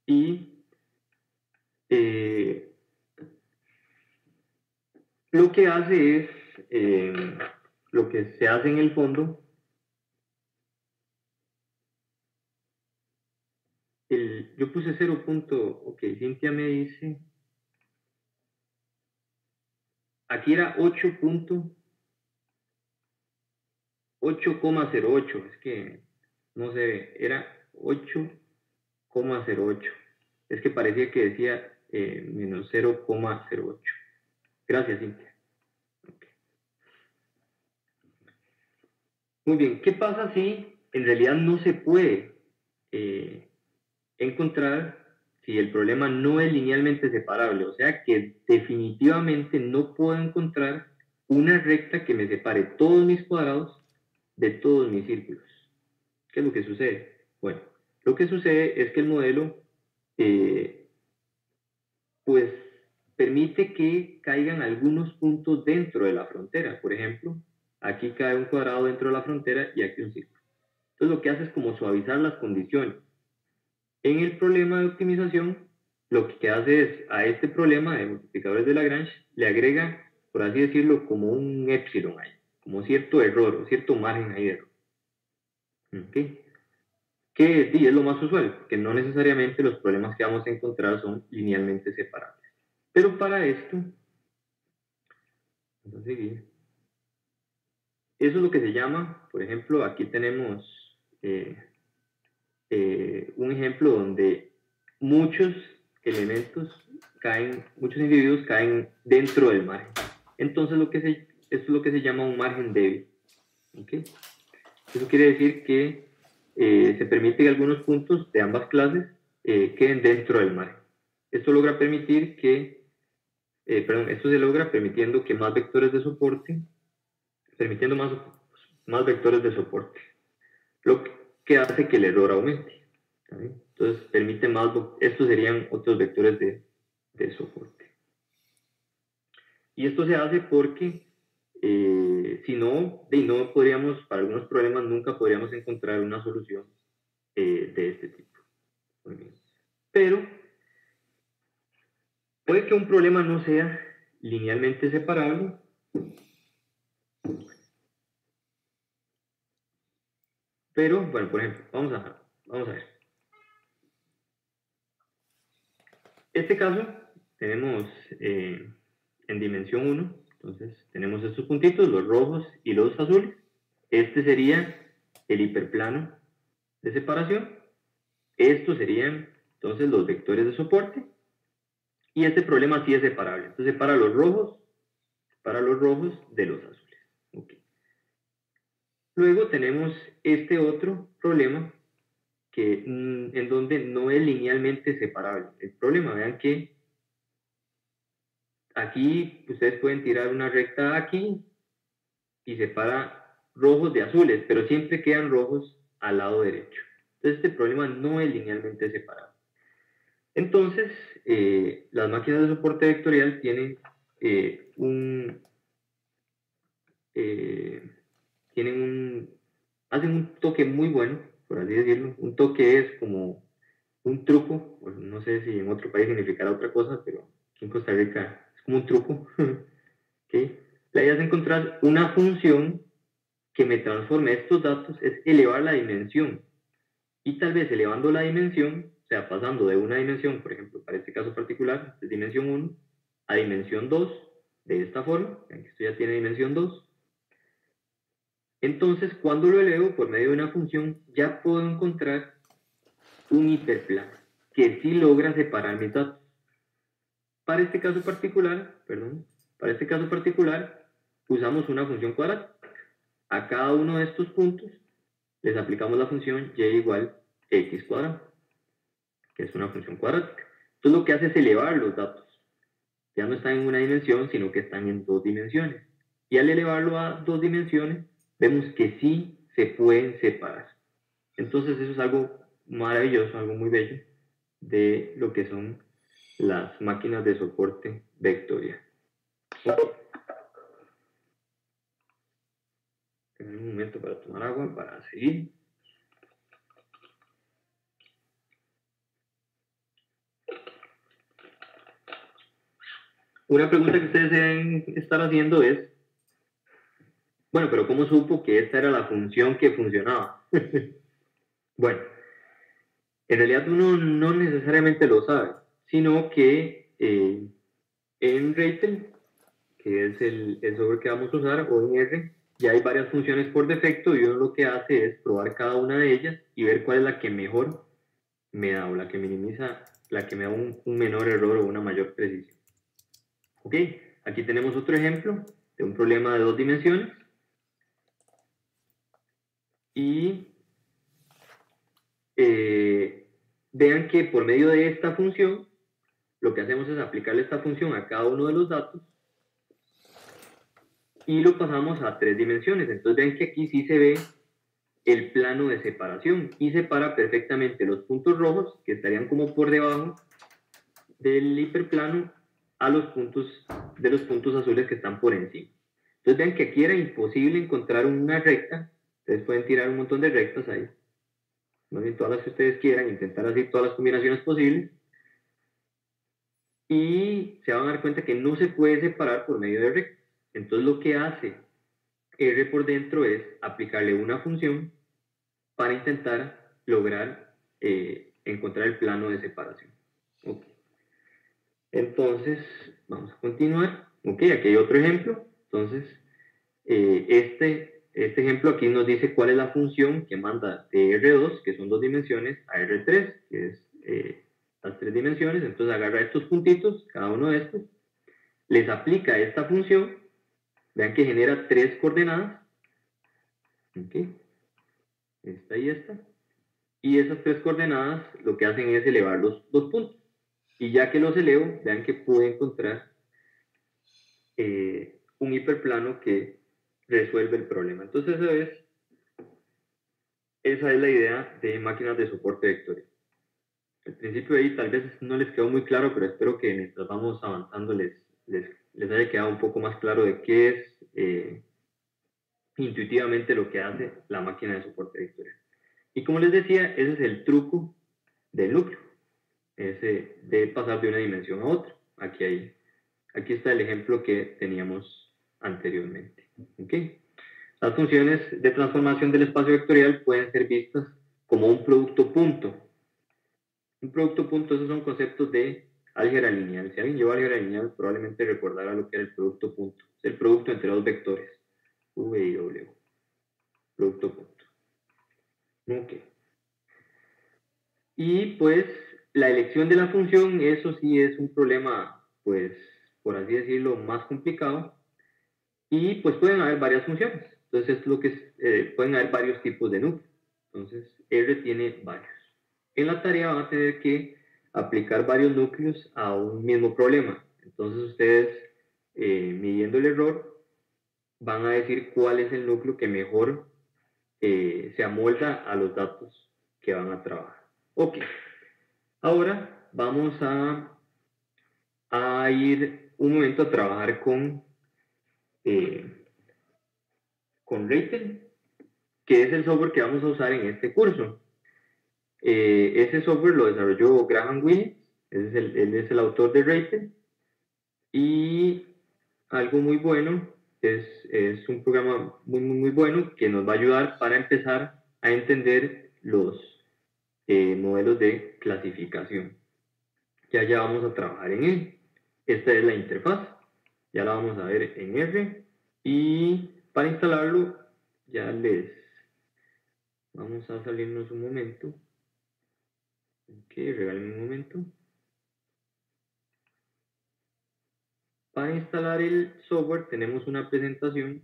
y lo que hace es, lo que se hace en el fondo, yo puse 0. Ok, Cintia me dice, aquí era 8,08, es que no se ve, era 8,08. Es que parecía que decía menos 0,08. Gracias, Cintia. Okay. Muy bien, ¿qué pasa si en realidad no se puede encontrar si el problema no es linealmente separable? O sea que definitivamente no puedo encontrar una recta que me separe todos mis cuadrados de todos mis círculos. ¿Qué es lo que sucede? Bueno, lo que sucede es que el modelo pues permite que caigan algunos puntos dentro de la frontera. Por ejemplo, aquí cae un cuadrado dentro de la frontera y aquí un círculo. Entonces lo que hace es como suavizar las condiciones. En el problema de optimización, lo que hace es a este problema de multiplicadores de Lagrange le agrega, por así decirlo, como un épsilon ahí, como cierto error o cierto margen ahí de error. ¿Okay? Que sí, es lo más usual, porque no necesariamente los problemas que vamos a encontrar son linealmente separables. Pero para esto, vamos a seguir. Eso es lo que se llama, por ejemplo, aquí tenemos un ejemplo donde muchos elementos caen, muchos individuos caen dentro del margen. Entonces esto es lo que se llama un margen débil. ¿Okay? Eso quiere decir que se permite que algunos puntos de ambas clases queden dentro del margen. Esto logra permitir que, esto se logra permitiendo que más vectores de soporte, permitiendo más vectores de soporte, lo que hace que el error aumente. ¿Vale? Entonces permite más, estos serían otros vectores de soporte. Y esto se hace porque si no, no podríamos, para algunos problemas nunca podríamos encontrar una solución de este tipo. Muy bien. Pero puede que un problema no sea linealmente separable. Pero, bueno, por ejemplo, vamos a ver. Este caso tenemos en dimensión 1, entonces tenemos estos puntitos, los rojos y los azules. Este sería el hiperplano de separación. Estos serían entonces los vectores de soporte. Y este problema sí es separable. Entonces separa los rojos de los azules. Okay. Luego tenemos este otro problema que, en donde no es linealmente separable. El problema, vean que aquí ustedes pueden tirar una recta aquí y separa rojos de azules, pero siempre quedan rojos al lado derecho. Entonces este problema no es linealmente separable. Entonces, las máquinas de soporte vectorial tienen hacen un toque muy bueno, por así decirlo. Un toque es como un truco, pues no sé si en otro país significará otra cosa, pero aquí en Costa Rica es como un truco. ¿Okay? La idea es encontrar una función que me transforme estos datos, es elevar la dimensión. Y tal vez elevando la dimensión, o sea, pasando de una dimensión, por ejemplo, para este caso particular, de dimensión 1 a dimensión 2, de esta forma, esto ya tiene dimensión 2. Entonces, cuando lo elevo por medio de una función, ya puedo encontrar un hiperplano que sí logra separar mis datos. Para este caso particular, usamos una función cuadrática. A cada uno de estos puntos les aplicamos la función y igual x cuadrado, que es una función cuadrática. Entonces lo que hace es elevar los datos. Ya no están en una dimensión, sino que están en dos dimensiones. Y al elevarlo a dos dimensiones, vemos que sí se pueden separar. Entonces eso es algo maravilloso, algo muy bello de lo que son las máquinas de soporte vectorial. Un momento para tomar agua, para seguir. Una pregunta que ustedes deben estar haciendo es, bueno, pero ¿cómo supo que esta era la función que funcionaba? Bueno, en realidad uno no necesariamente lo sabe, sino que en REITEL, que es el software que vamos a usar, o en R, ya hay varias funciones por defecto y uno lo que hace es probar cada una de ellas y ver cuál es la que mejor me da o la que minimiza, la que me da un menor error o una mayor precisión. Ok, aquí tenemos otro ejemplo de un problema de dos dimensiones y vean que por medio de esta función lo que hacemos es aplicarle esta función a cada uno de los datos y lo pasamos a tres dimensiones. Entonces ven que aquí sí se ve el plano de separación y separa perfectamente los puntos rojos que estarían como por debajo del hiperplano a los puntos azules que están por encima. Entonces ven que aquí era imposible encontrar una recta. Ustedes pueden tirar un montón de rectas ahí, no sé, todas las que ustedes quieran, intentar hacer todas las combinaciones posibles y se van a dar cuenta que no se puede separar por medio de rectas. Entonces lo que hace R por dentro es aplicarle una función para intentar lograr encontrar el plano de separación. Okay. Entonces, vamos a continuar. Ok, aquí hay otro ejemplo. Entonces, este ejemplo aquí nos dice cuál es la función que manda de R2, que son 2 dimensiones, a R3, que es las 3 dimensiones. Entonces agarra estos puntitos, cada uno de estos, les aplica esta función. Vean que genera 3 coordenadas. Ok, esta y esta. Y esas 3 coordenadas lo que hacen es elevar los 2 puntos. Y ya que los elevo, vean que pude encontrar un hiperplano que resuelve el problema. Entonces esa es la idea de máquinas de soporte vectorial. Al principio ahí tal vez no les quedó muy claro, pero espero que mientras vamos avanzando les haya quedado un poco más claro de qué es intuitivamente lo que hace la máquina de soporte vectorial. Y como les decía, ese es el truco del núcleo, ese de pasar de una dimensión a otra. Aquí está el ejemplo que teníamos anteriormente. ¿Okay? Las funciones de transformación del espacio vectorial pueden ser vistas como un producto punto. Un producto punto, esos son conceptos de álgebra lineal. Si alguien llevó álgebra lineal, probablemente recordará lo que era el producto punto. Es el producto entre dos vectores, v y w. Producto punto. Ok. Y pues la elección de la función, eso sí es un problema, pues, por así decirlo, más complicado. Y pues pueden haber varias funciones. Entonces, es lo que pueden haber varios tipos de núcleos. Entonces, R tiene varios. En la tarea van a tener que aplicar varios núcleos a un mismo problema. Entonces, ustedes, midiendo el error, van a decir cuál es el núcleo que mejor se amolda a los datos que van a trabajar. Ok. Ahora vamos a ir un momento a trabajar con Reitel, que es el software que vamos a usar en este curso. Ese software lo desarrolló Graham Williams, él es el autor de Reitel, y algo muy bueno, es un programa muy bueno que nos va a ayudar para empezar a entender los modelos de clasificación. Ya vamos a trabajar en él. Esta es la interfaz, ya la vamos a ver en R, y para instalarlo ya vamos a salirnos un momento. Ok, regálenme un momento. Para instalar el software tenemos una presentación.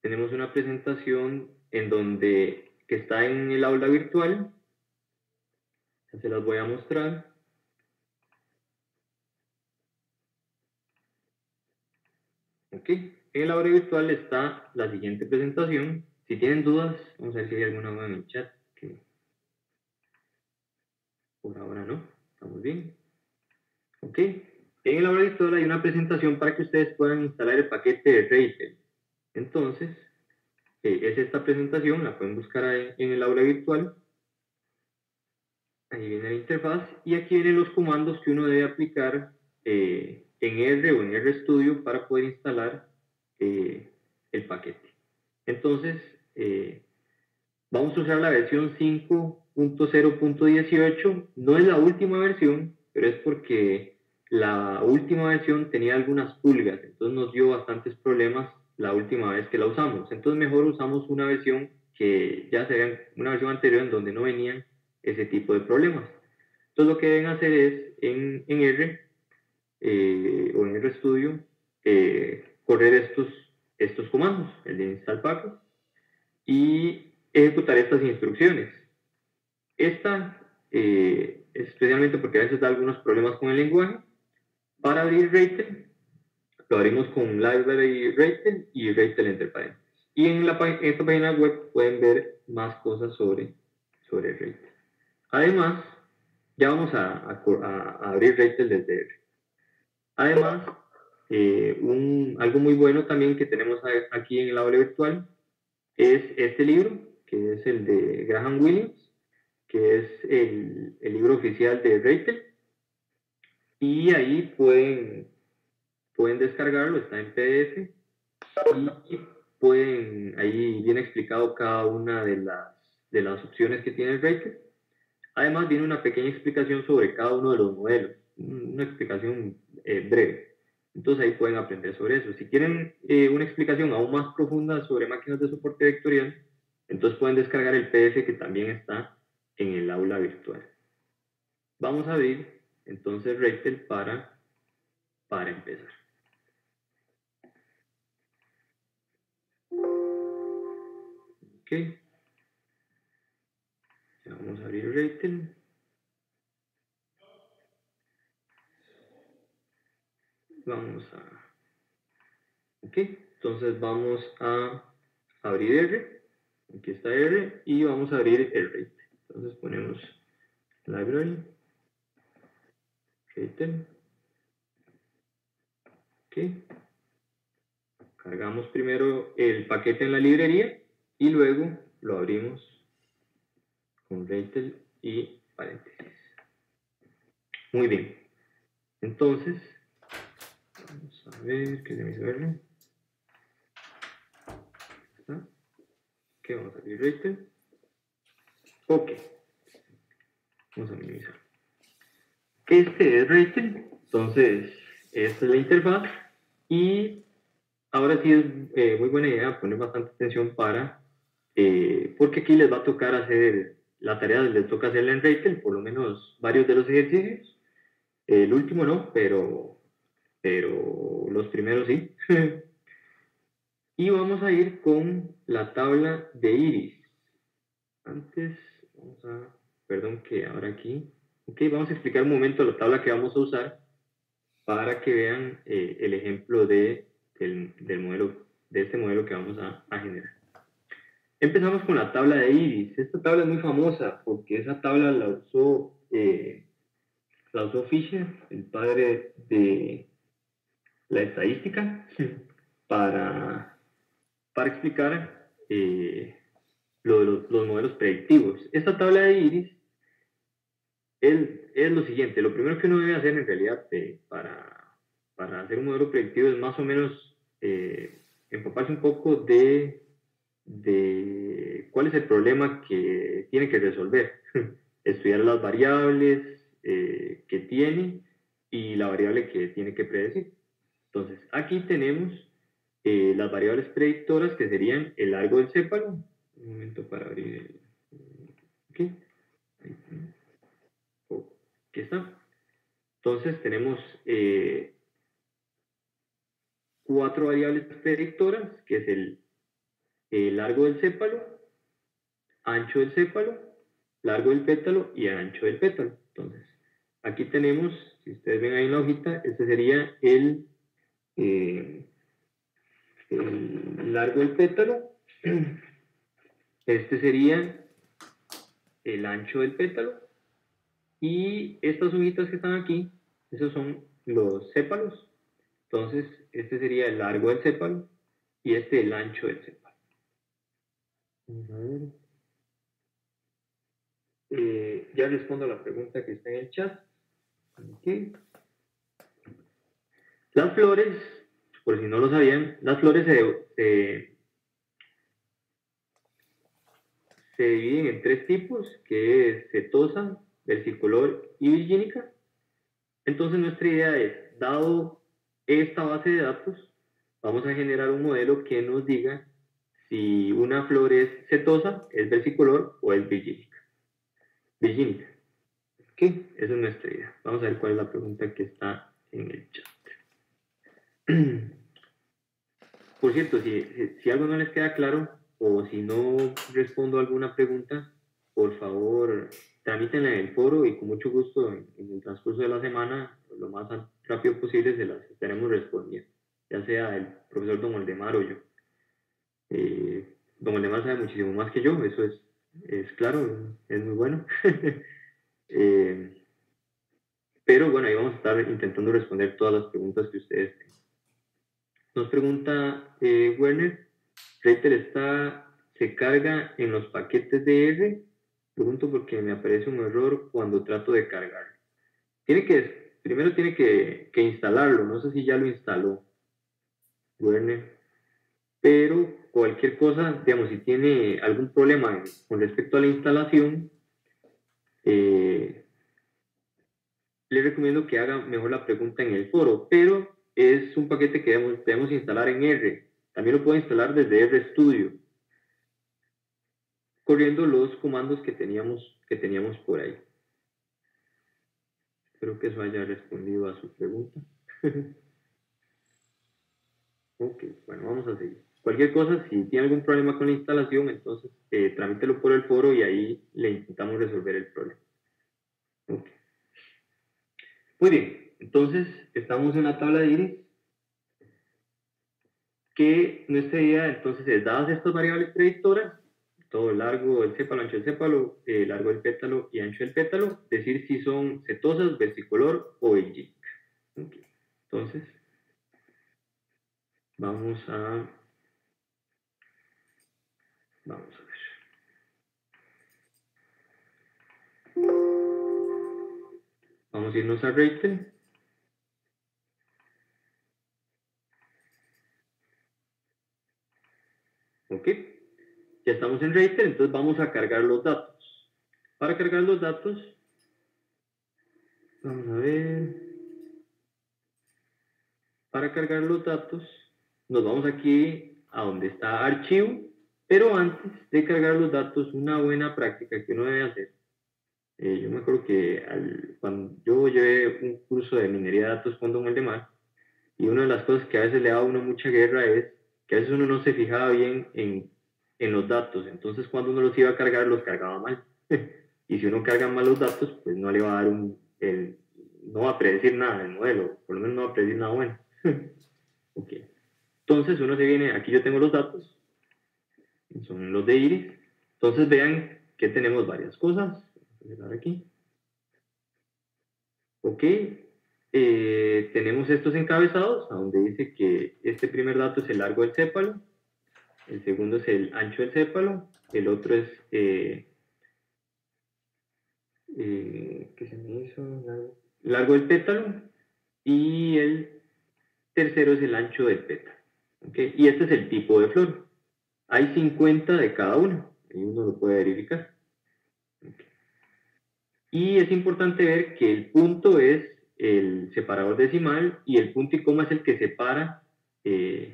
Tenemos una presentación que está en el aula virtual. Ya se las voy a mostrar. Ok, en el aula virtual está la siguiente presentación. Si tienen dudas, vamos a ver si hay alguna duda en el chat. Que por ahora no, estamos bien. Ok, en el aula virtual hay una presentación para que ustedes puedan instalar el paquete de Reitel. Entonces, es esta presentación, la pueden buscar ahí en el aula virtual. Ahí viene la interfaz y aquí vienen los comandos que uno debe aplicar en R o en RStudio para poder instalar el paquete. Entonces, vamos a usar la versión 5.0.18. No es la última versión, pero es porque la última versión tenía algunas pulgas, entonces nos dio bastantes problemas la última vez que la usamos. Entonces mejor usamos una versión que ya sería una versión anterior en donde no venían ese tipo de problemas. Entonces lo que deben hacer es en R o en RStudio correr estos comandos, el de install package, y ejecutar estas instrucciones. Esta especialmente porque a veces da algunos problemas con el lenguaje. Para abrir Reitel, lo abrimos con Library Reitel y Reitel entre paréntesis. Y en esta página web pueden ver más cosas sobre Reitel. Además, ya vamos a abrir Reitel desde R. Además, algo muy bueno también que tenemos aquí en el aula virtual es este libro, que es el de Graham Williams, que es el libro oficial de Reitel. y ahí pueden descargarlo, está en PDF, y ahí viene explicado cada una de las opciones que tiene el Ratel. Además viene una pequeña explicación sobre cada uno de los modelos, una explicación breve. Entonces ahí pueden aprender sobre eso. Si quieren una explicación aún más profunda sobre máquinas de soporte vectorial, entonces pueden descargar el PDF que también está en el aula virtual. Vamos a abrir entonces Ratel para empezar. Ok. Ya vamos a abrir Ratel. Vamos a... Ok, entonces vamos a abrir R. Aquí está R y vamos a abrir el Ratel. Entonces ponemos library, Ratel. Ok. Cargamos primero el paquete en la librería y luego lo abrimos con Ratel y paréntesis. Muy bien. Entonces, vamos a ver qué se me hizo verlo. ¿Está? Ok, vamos a abrir Ratel. Ok. Vamos a minimizar. Este es Ratel. Entonces, esta es la interfaz. Y ahora sí es muy buena idea poner bastante atención porque aquí les va a tocar hacer la tarea, les toca hacerla en Ratel, por lo menos varios de los ejercicios. El último no, pero los primeros sí. Y vamos a ir con la tabla de iris. Antes, perdón que ahora aquí. Ok, vamos a explicar un momento la tabla que vamos a usar para que vean el ejemplo del modelo, de este modelo que vamos a generar. Empezamos con la tabla de iris. Esta tabla es muy famosa porque esa tabla la usó Fisher, el padre de la estadística, para explicar los modelos predictivos. Esta tabla de iris es lo siguiente. Lo primero que uno debe hacer en realidad para hacer un modelo predictivo es más o menos empaparse un poco de cuál es el problema que tiene que resolver. Estudiar las variables que tiene y la variable que tiene que predecir. Entonces, aquí tenemos las variables predictoras que serían el largo del cépalo. Un momento para abrir el... Okay. Aquí está. Entonces tenemos 4 variables predictoras, que es el largo del cépalo, ancho del cépalo, largo del pétalo y ancho del pétalo. Entonces, aquí tenemos, si ustedes ven ahí en la hojita, este sería el largo del pétalo, este sería el ancho del pétalo, y estas hojitas que están aquí, esos son los sépalos. Entonces, este sería el largo del sépalo y este el ancho del sépalo. Vamos a ver. Ya respondo a la pregunta que está en el chat. Okay. Las flores, por si no lo sabían, las flores se dividen en 3 tipos, que es setosa, versicolor y virgínica. Entonces nuestra idea es, dado esta base de datos, vamos a generar un modelo que nos diga si una flor es setosa, es versicolor o es virgínica. Ok, esa es nuestra idea. Vamos a ver cuál es la pregunta que está en el chat. Por cierto, si algo no les queda claro o si no respondo a alguna pregunta, por favor, tramítenla en el foro y con mucho gusto en el transcurso de la semana, lo más rápido posible, se las estaremos respondiendo, ya sea el profesor Don Waldemar o yo. Don Waldemar sabe muchísimo más que yo, eso es claro, es muy bueno. Pero bueno, ahí vamos a estar intentando responder todas las preguntas que ustedes tengan. Nos pregunta Werner, Ratel se carga en los paquetes de R. Pregunto porque me aparece un error cuando trato de cargar. Tiene que primero tiene que instalarlo. No sé si ya lo instaló, Werner. Pero cualquier cosa, digamos, si tiene algún problema con respecto a la instalación, le recomiendo que haga mejor la pregunta en el foro, pero es un paquete que debemos instalar en R. También lo puedo instalar desde RStudio, corriendo los comandos que teníamos por ahí. Espero que eso haya respondido a su pregunta. Ok, bueno, vamos a seguir. Cualquier cosa, si tiene algún problema con la instalación, entonces tramítelo por el foro y ahí le intentamos resolver el problema. Okay. Muy bien, entonces estamos en la tabla de iris, que nuestra idea entonces es, dadas estas variables predictoras, todo el largo del sépalo, ancho del sépalo, largo del pétalo y ancho del pétalo, decir si son setosas, versicolor o edgic. Okay. Entonces, vamos a ver. Vamos a irnos a Ratel. Ok. Ya estamos en Ratel, entonces vamos a cargar los datos. Para cargar los datos, vamos a ver. Para cargar los datos, nos vamos aquí a donde está archivo, pero antes de cargar los datos, una buena práctica que uno debe hacer. Yo me acuerdo que cuando yo llevé un curso de minería de datos con Don Waldemar, y una de las cosas que a veces le da a uno mucha guerra es que a veces uno no se fijaba bien en los datos, entonces cuando uno los iba a cargar, los cargaba mal. Y si uno carga mal los datos, pues no le va a dar no va a predecir nada del modelo, por lo menos no va a predecir nada bueno. Ok. Entonces uno se viene, aquí yo tengo los datos, son los de iris. Entonces vean que tenemos varias cosas. Voy a aquí. Ok. Tenemos estos encabezados, a donde dice que este primer dato es el largo del sépalo, el segundo es el ancho del sépalo, el otro es, ¿qué se me hizo? Largo del pétalo, y el tercero es el ancho del pétalo. ¿Okay? Y este es el tipo de flor. Hay 50 de cada uno, y uno lo puede verificar. Okay. Y es importante ver que el punto es el separador decimal y el punto y coma es el que separa, es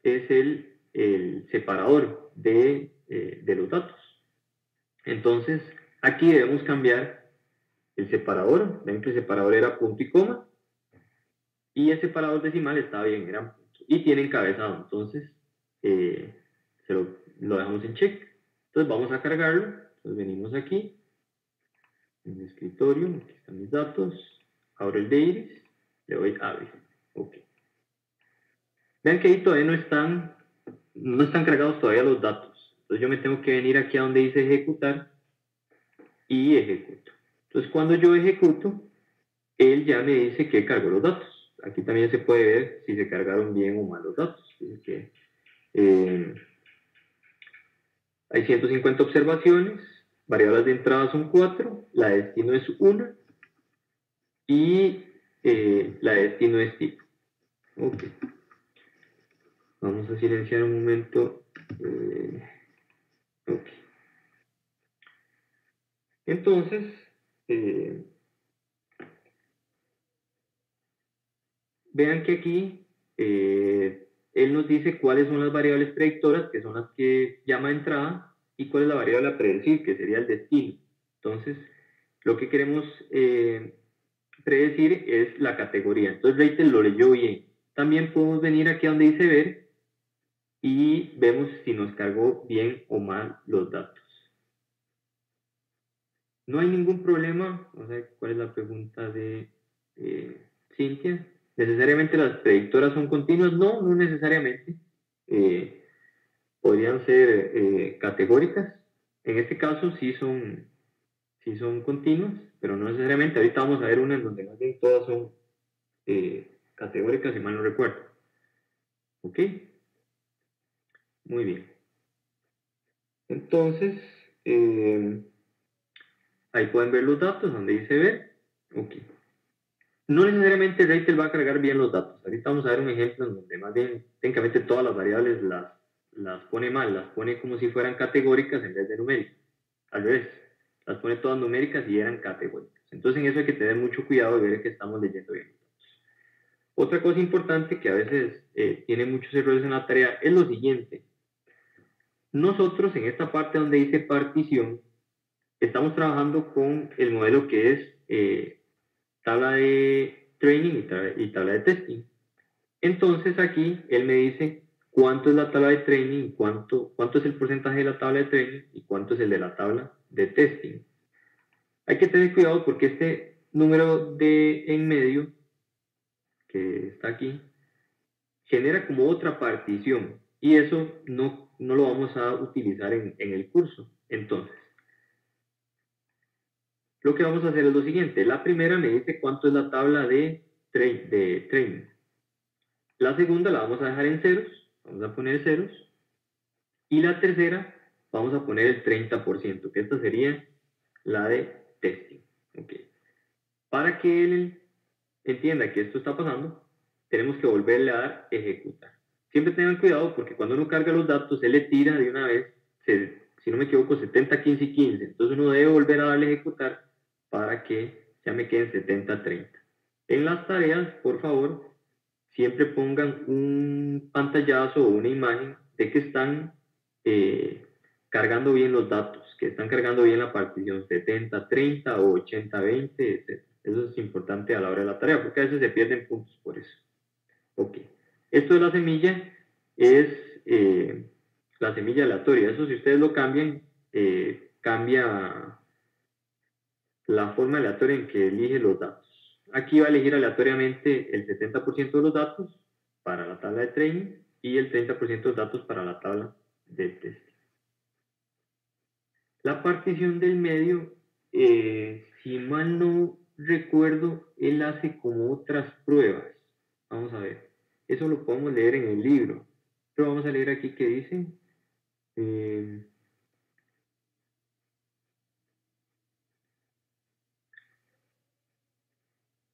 el separador de los datos. Entonces, aquí debemos cambiar el separador. Ven que el separador era punto y coma y el separador decimal estaba bien, era punto. Y tiene encabezado, entonces lo dejamos en check. Entonces vamos a cargarlo. Entonces venimos aquí, en el escritorio, aquí están mis datos, abro el de iris, le doy abre. Ok. Vean que ahí todavía no están cargados todavía los datos. Entonces yo me tengo que venir aquí a donde dice ejecutar y ejecuto. Entonces cuando yo ejecuto, él ya me dice que cargó los datos. Aquí también se puede ver si se cargaron bien o mal los datos. Dice que hay 150 observaciones, variables de entrada son 4, la de destino es 1 y la de destino es tipo. Ok. Vamos a silenciar un momento. Ok. Entonces, vean que aquí él nos dice cuáles son las variables predictoras, que son las que llama entrada, y cuál es la variable a predecir, que sería el destino. Entonces, lo que queremos predecir es la categoría. Entonces, Ratel lo leyó bien. También podemos venir aquí a donde dice ver y vemos si nos cargó bien o mal los datos. No hay ningún problema. Vamos a ver cuál es la pregunta de Cintia. ¿Necesariamente las predictoras son continuas? No, no necesariamente. Podrían ser categóricas. En este caso sí son continuas, pero no necesariamente. Ahorita vamos a ver una en donde más bien todas son categóricas, si mal no recuerdo. ¿Ok? Muy bien. Entonces, ahí pueden ver los datos donde dice ver. Ok. No necesariamente Ratel va a cargar bien los datos. Ahorita vamos a ver un ejemplo en donde más bien técnicamente todas las variables las pone mal, las pone como si fueran categóricas en vez de numéricas. Al revés, las pone todas numéricas y eran categóricas. Entonces en eso hay que tener mucho cuidado de ver que estamos leyendo bien. Otra cosa importante que a veces tiene muchos errores en la tarea es lo siguiente. Nosotros en esta parte donde dice partición, estamos trabajando con el modelo que es tabla de training y tabla de testing. Entonces aquí él me dice cuánto es la tabla de training, cuánto es el porcentaje de la tabla de training y cuánto es el de la tabla de testing. Hay que tener cuidado porque este número de en medio, que está aquí, genera como otra partición y eso no lo vamos a utilizar en el curso. Entonces, lo que vamos a hacer es lo siguiente. La primera me dice cuánto es la tabla de training. La segunda la vamos a dejar en ceros, vamos a poner ceros. Y la tercera vamos a poner el 30%, que esta sería la de testing. Okay. Para que él entienda que esto está pasando, tenemos que volverle a dar ejecutar. Siempre tengan cuidado porque cuando uno carga los datos, él le tira de una vez, si no me equivoco, 70, 15 y 15. Entonces uno debe volver a darle ejecutar para que ya me queden 70, 30. En las tareas, por favor, siempre pongan un pantallazo o una imagen de que están cargando bien los datos, que están cargando bien la partición 70-30 o 80-20, etc. Eso es importante a la hora de la tarea, porque a veces se pierden puntos por eso. Ok. Esto de la semilla es la semilla aleatoria. Eso si ustedes lo cambian, cambia la forma aleatoria en que elige los datos. Aquí va a elegir aleatoriamente el 70% de los datos para la tabla de training y el 30% de datos para la tabla de testing. La partición del medio, si mal no recuerdo, él hace como otras pruebas. Vamos a ver. Eso lo podemos leer en el libro. Pero vamos a leer aquí que dice.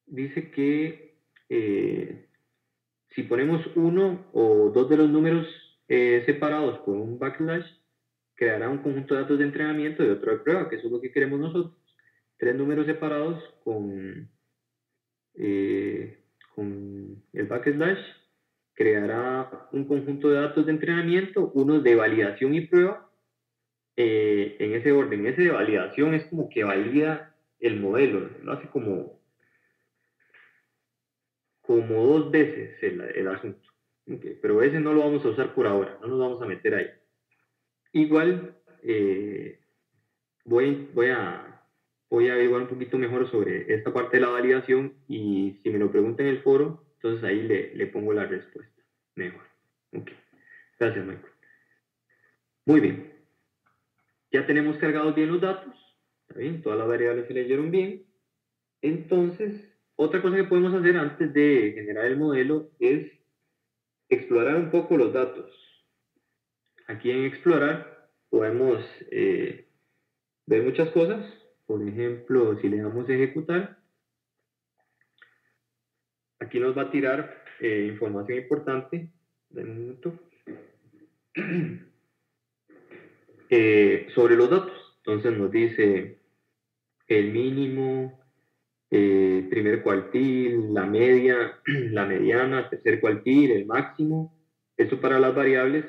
Dice que si ponemos uno o dos de los números separados por un backslash, creará un conjunto de datos de entrenamiento y otro de prueba, que eso es lo que queremos nosotros. Tres números separados con el backslash creará un conjunto de datos de entrenamiento, uno de validación y prueba, en ese orden. Ese de validación es como que valida el modelo, lo hace como dos veces el asunto. Okay, pero ese no lo vamos a usar por ahora, no nos vamos a meter ahí. Igual voy a averiguar un poquito mejor sobre esta parte de la validación y si me lo preguntan en el foro, entonces ahí le pongo la respuesta mejor. Ok, gracias Michael. Muy bien, ya tenemos cargados bien los datos, ¿está bien? Todas las variables se leyeron bien. Entonces, otra cosa que podemos hacer antes de generar el modelo es explorar un poco los datos. Aquí en explorar podemos ver muchas cosas. Por ejemplo, si le damos a ejecutar, aquí nos va a tirar información importante. Dame un minuto. Sobre los datos. Entonces nos dice el mínimo, primer cuartil, la media, la mediana, tercer cuartil, el máximo. Esto para las variables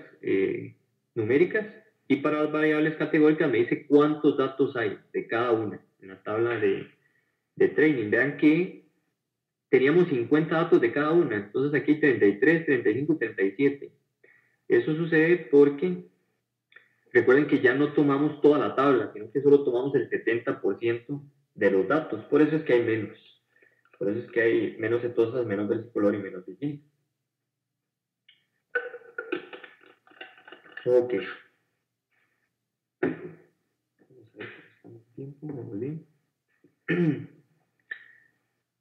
numéricas. Y para las variables categóricas me dice cuántos datos hay de cada una en la tabla de training. Vean que teníamos 50 datos de cada una. Entonces aquí 33, 35 y 37. Eso sucede porque recuerden que ya no tomamos toda la tabla, sino que solo tomamos el 70% de los datos. Por eso es que hay menos. Por eso es que hay menos cetosas, menos versicolor y menos de G. Ok.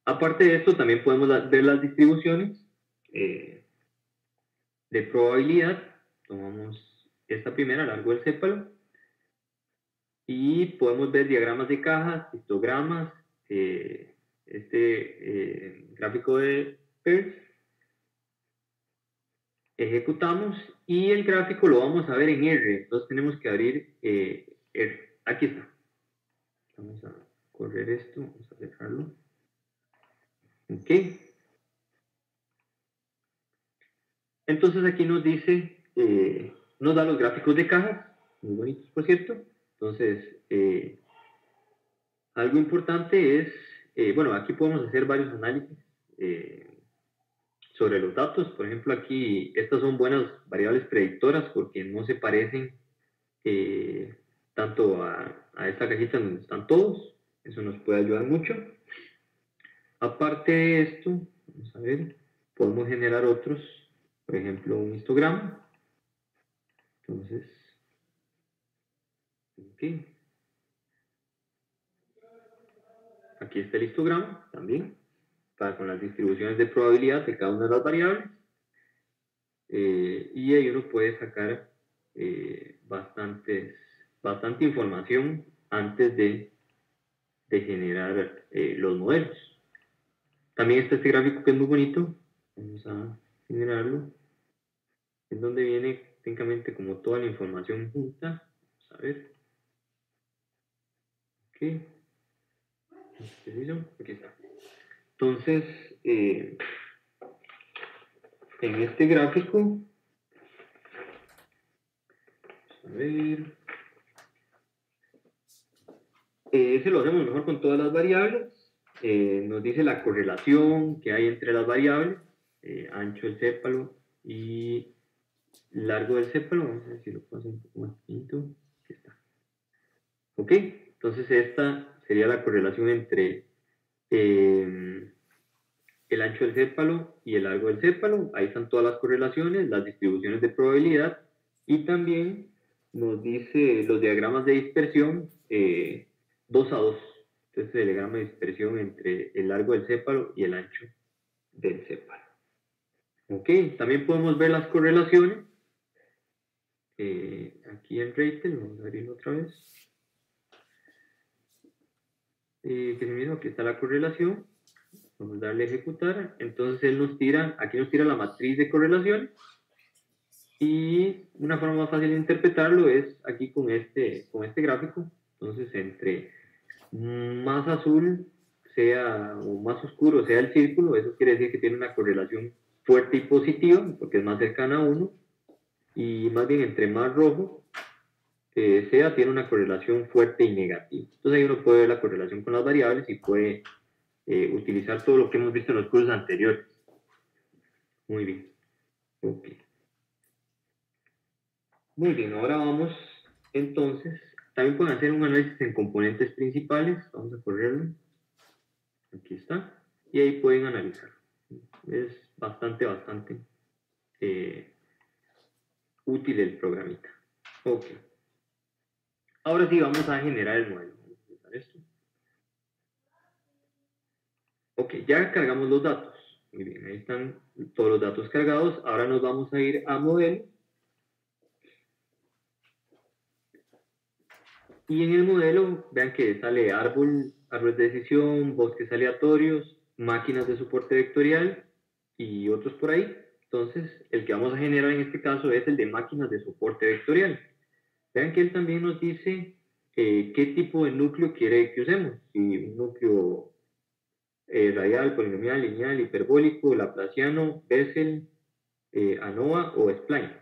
Aparte de esto, también podemos ver las distribuciones de probabilidad. Tomamos esta primera, largo del cépalo. Y podemos ver diagramas de cajas, histogramas, gráfico de PERS, ejecutamos y el gráfico lo vamos a ver en R. Entonces tenemos que abrir R. Aquí está. Vamos a correr esto, vamos a dejarlo. Ok. Entonces aquí nos dice, nos da los gráficos de cajas, muy bonitos por cierto. Entonces, algo importante es, bueno, aquí podemos hacer varios análisis sobre los datos. Por ejemplo, aquí estas son buenas variables predictoras porque no se parecen tanto a esta cajita donde están todos. Eso nos puede ayudar mucho. Aparte de esto, vamos a ver, podemos generar otros, por ejemplo, un histograma. Entonces, ok. Aquí está el histograma también, con las distribuciones de probabilidad de cada una de las variables. Y ahí uno puede sacar bastante información antes de generar los modelos. También está este gráfico que es muy bonito. Vamos a generarlo. Es donde viene técnicamente como toda la información junta. Vamos a ver. Ok. Aquí está. Entonces, en este gráfico, a ver, ese lo hacemos mejor con todas las variables. Nos dice la correlación que hay entre las variables, ancho del sépalo y largo del sépalo. Vamos a ver si lo puedo hacer un poco más pequeñito. Aquí está. Ok, entonces esta sería la correlación entre el ancho del sépalo y el largo del sépalo. Ahí están todas las correlaciones, las distribuciones de probabilidad y también nos dice los diagramas de dispersión 2 a 2. Entonces el diagrama de dispersión entre el largo del sépalo y el ancho del sépalo. Ok, también podemos ver las correlaciones. Aquí en Ratel, vamos a abrirlo otra vez. Que se mira, aquí está la correlación. Vamos a darle a ejecutar. Entonces él nos tira, aquí nos tira la matriz de correlación. Y una forma más fácil de interpretarlo es aquí con este gráfico. Entonces, entre más azul sea o más oscuro sea el círculo, eso quiere decir que tiene una correlación fuerte y positiva, porque es más cercana a 1. Y más bien, entre más rojo sea, tiene una correlación fuerte y negativa. Entonces ahí uno puede ver la correlación con las variables y puede utilizar todo lo que hemos visto en los cursos anteriores. Muy bien. Ok. Muy bien, ahora vamos entonces, también pueden hacer un análisis en componentes principales, vamos a correrlo, aquí está, y ahí pueden analizar. Es bastante útil el programita. Ok. Ahora sí vamos a generar el modelo. Vamos a empezar esto. Ok, ya cargamos los datos. Muy bien, ahí están todos los datos cargados. Ahora nos vamos a ir a modelo. Y en el modelo, vean que sale árboles de decisión, bosques aleatorios, máquinas de soporte vectorial y otros por ahí. Entonces, el que vamos a generar en este caso es el de máquinas de soporte vectorial. Vean que él también nos dice qué tipo de núcleo quiere que usemos. Si un núcleo radial, polinomial, lineal, hiperbólico, laplaciano, Bessel, ANOVA o spline.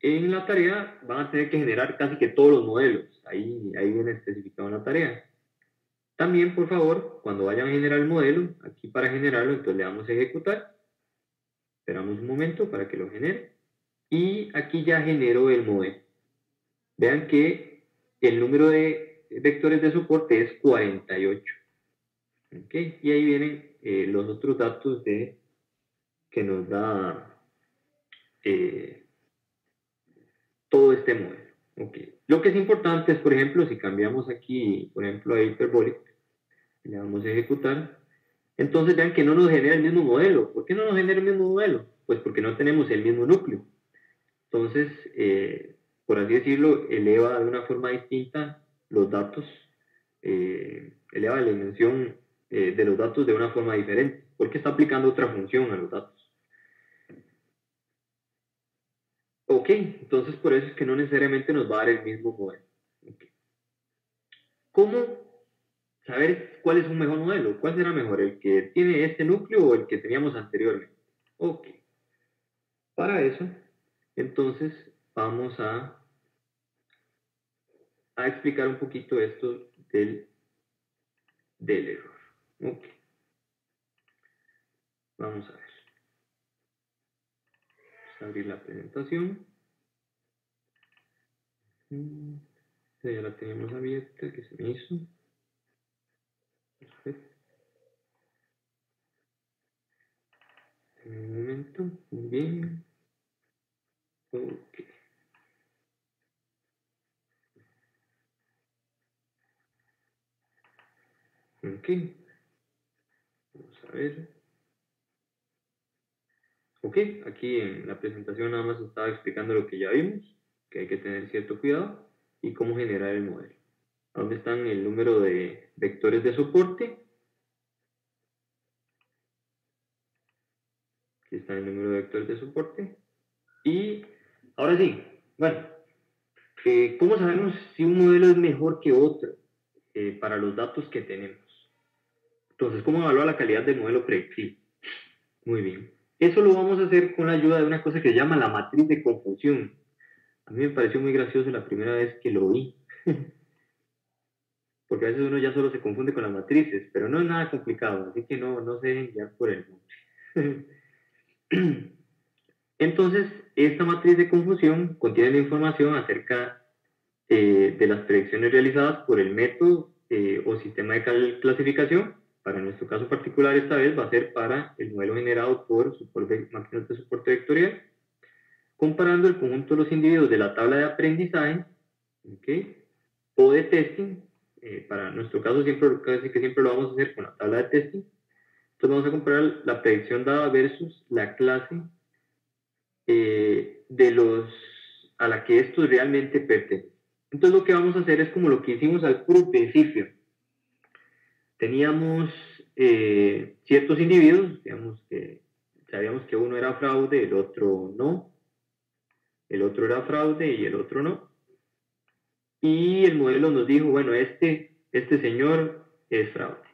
En la tarea van a tener que generar casi que todos los modelos. Ahí viene especificado en la tarea. También, por favor, cuando vayan a generar el modelo, aquí para generarlo, entonces le damos a ejecutar. Esperamos un momento para que lo genere. Y aquí ya generó el modelo. Vean que el número de vectores de soporte es 48. ¿Okay? Y ahí vienen los otros datos que nos da todo este modelo. Okay. Lo que es importante es, por ejemplo, si cambiamos aquí, por ejemplo, a Hyperbolic, le damos a ejecutar, entonces vean que no nos genera el mismo modelo. ¿Por qué no nos genera el mismo modelo? Pues porque no tenemos el mismo núcleo. Entonces, por así decirlo, eleva de una forma distinta los datos, eleva la dimensión de los datos de una forma diferente, porque está aplicando otra función a los datos. Ok, entonces por eso es que no necesariamente nos va a dar el mismo modelo. Okay. ¿Cómo saber cuál es un mejor modelo? ¿Cuál será mejor, el que tiene este núcleo o el que teníamos anteriormente? Ok, para eso, entonces vamos a explicar un poquito esto del error. Ok, vamos a ver. Vamos a abrir la presentación. Ya la tenemos abierta, que se me hizo. Perfecto. Un momento, muy bien. Ok. Ok. Vamos a ver. Ok, aquí en la presentación nada más estaba explicando lo que ya vimos, que hay que tener cierto cuidado y cómo generar el modelo. ¿Dónde están el número de vectores de soporte? Aquí está el número de vectores de soporte. Y ahora sí, bueno, ¿cómo sabemos si un modelo es mejor que otro para los datos que tenemos? Entonces, ¿cómo evaluar la calidad del modelo predictivo? Muy bien. Eso lo vamos a hacer con la ayuda de una cosa que se llama la matriz de confusión. A mí me pareció muy gracioso la primera vez que lo vi. Porque a veces uno ya solo se confunde con las matrices, pero no es nada complicado, así que no se dejen guiar por el nombre. Entonces, esta matriz de confusión contiene la información acerca de las predicciones realizadas por el método o sistema de clasificación. Para nuestro caso particular, esta vez va a ser para el modelo generado por máquinas de soporte vectorial, comparando el conjunto de los individuos de la tabla de aprendizaje, ¿okay? O de testing. Para nuestro caso, casi que siempre lo vamos a hacer con la tabla de testing. Entonces vamos a comparar la predicción dada versus la clase a la que estos realmente pertenecen. Entonces lo que vamos a hacer es como lo que hicimos al puro principio. Teníamos ciertos individuos, digamos que sabíamos que uno era fraude, el otro no, el otro era fraude y el otro no. Y el modelo nos dijo, bueno, este señor es fraude.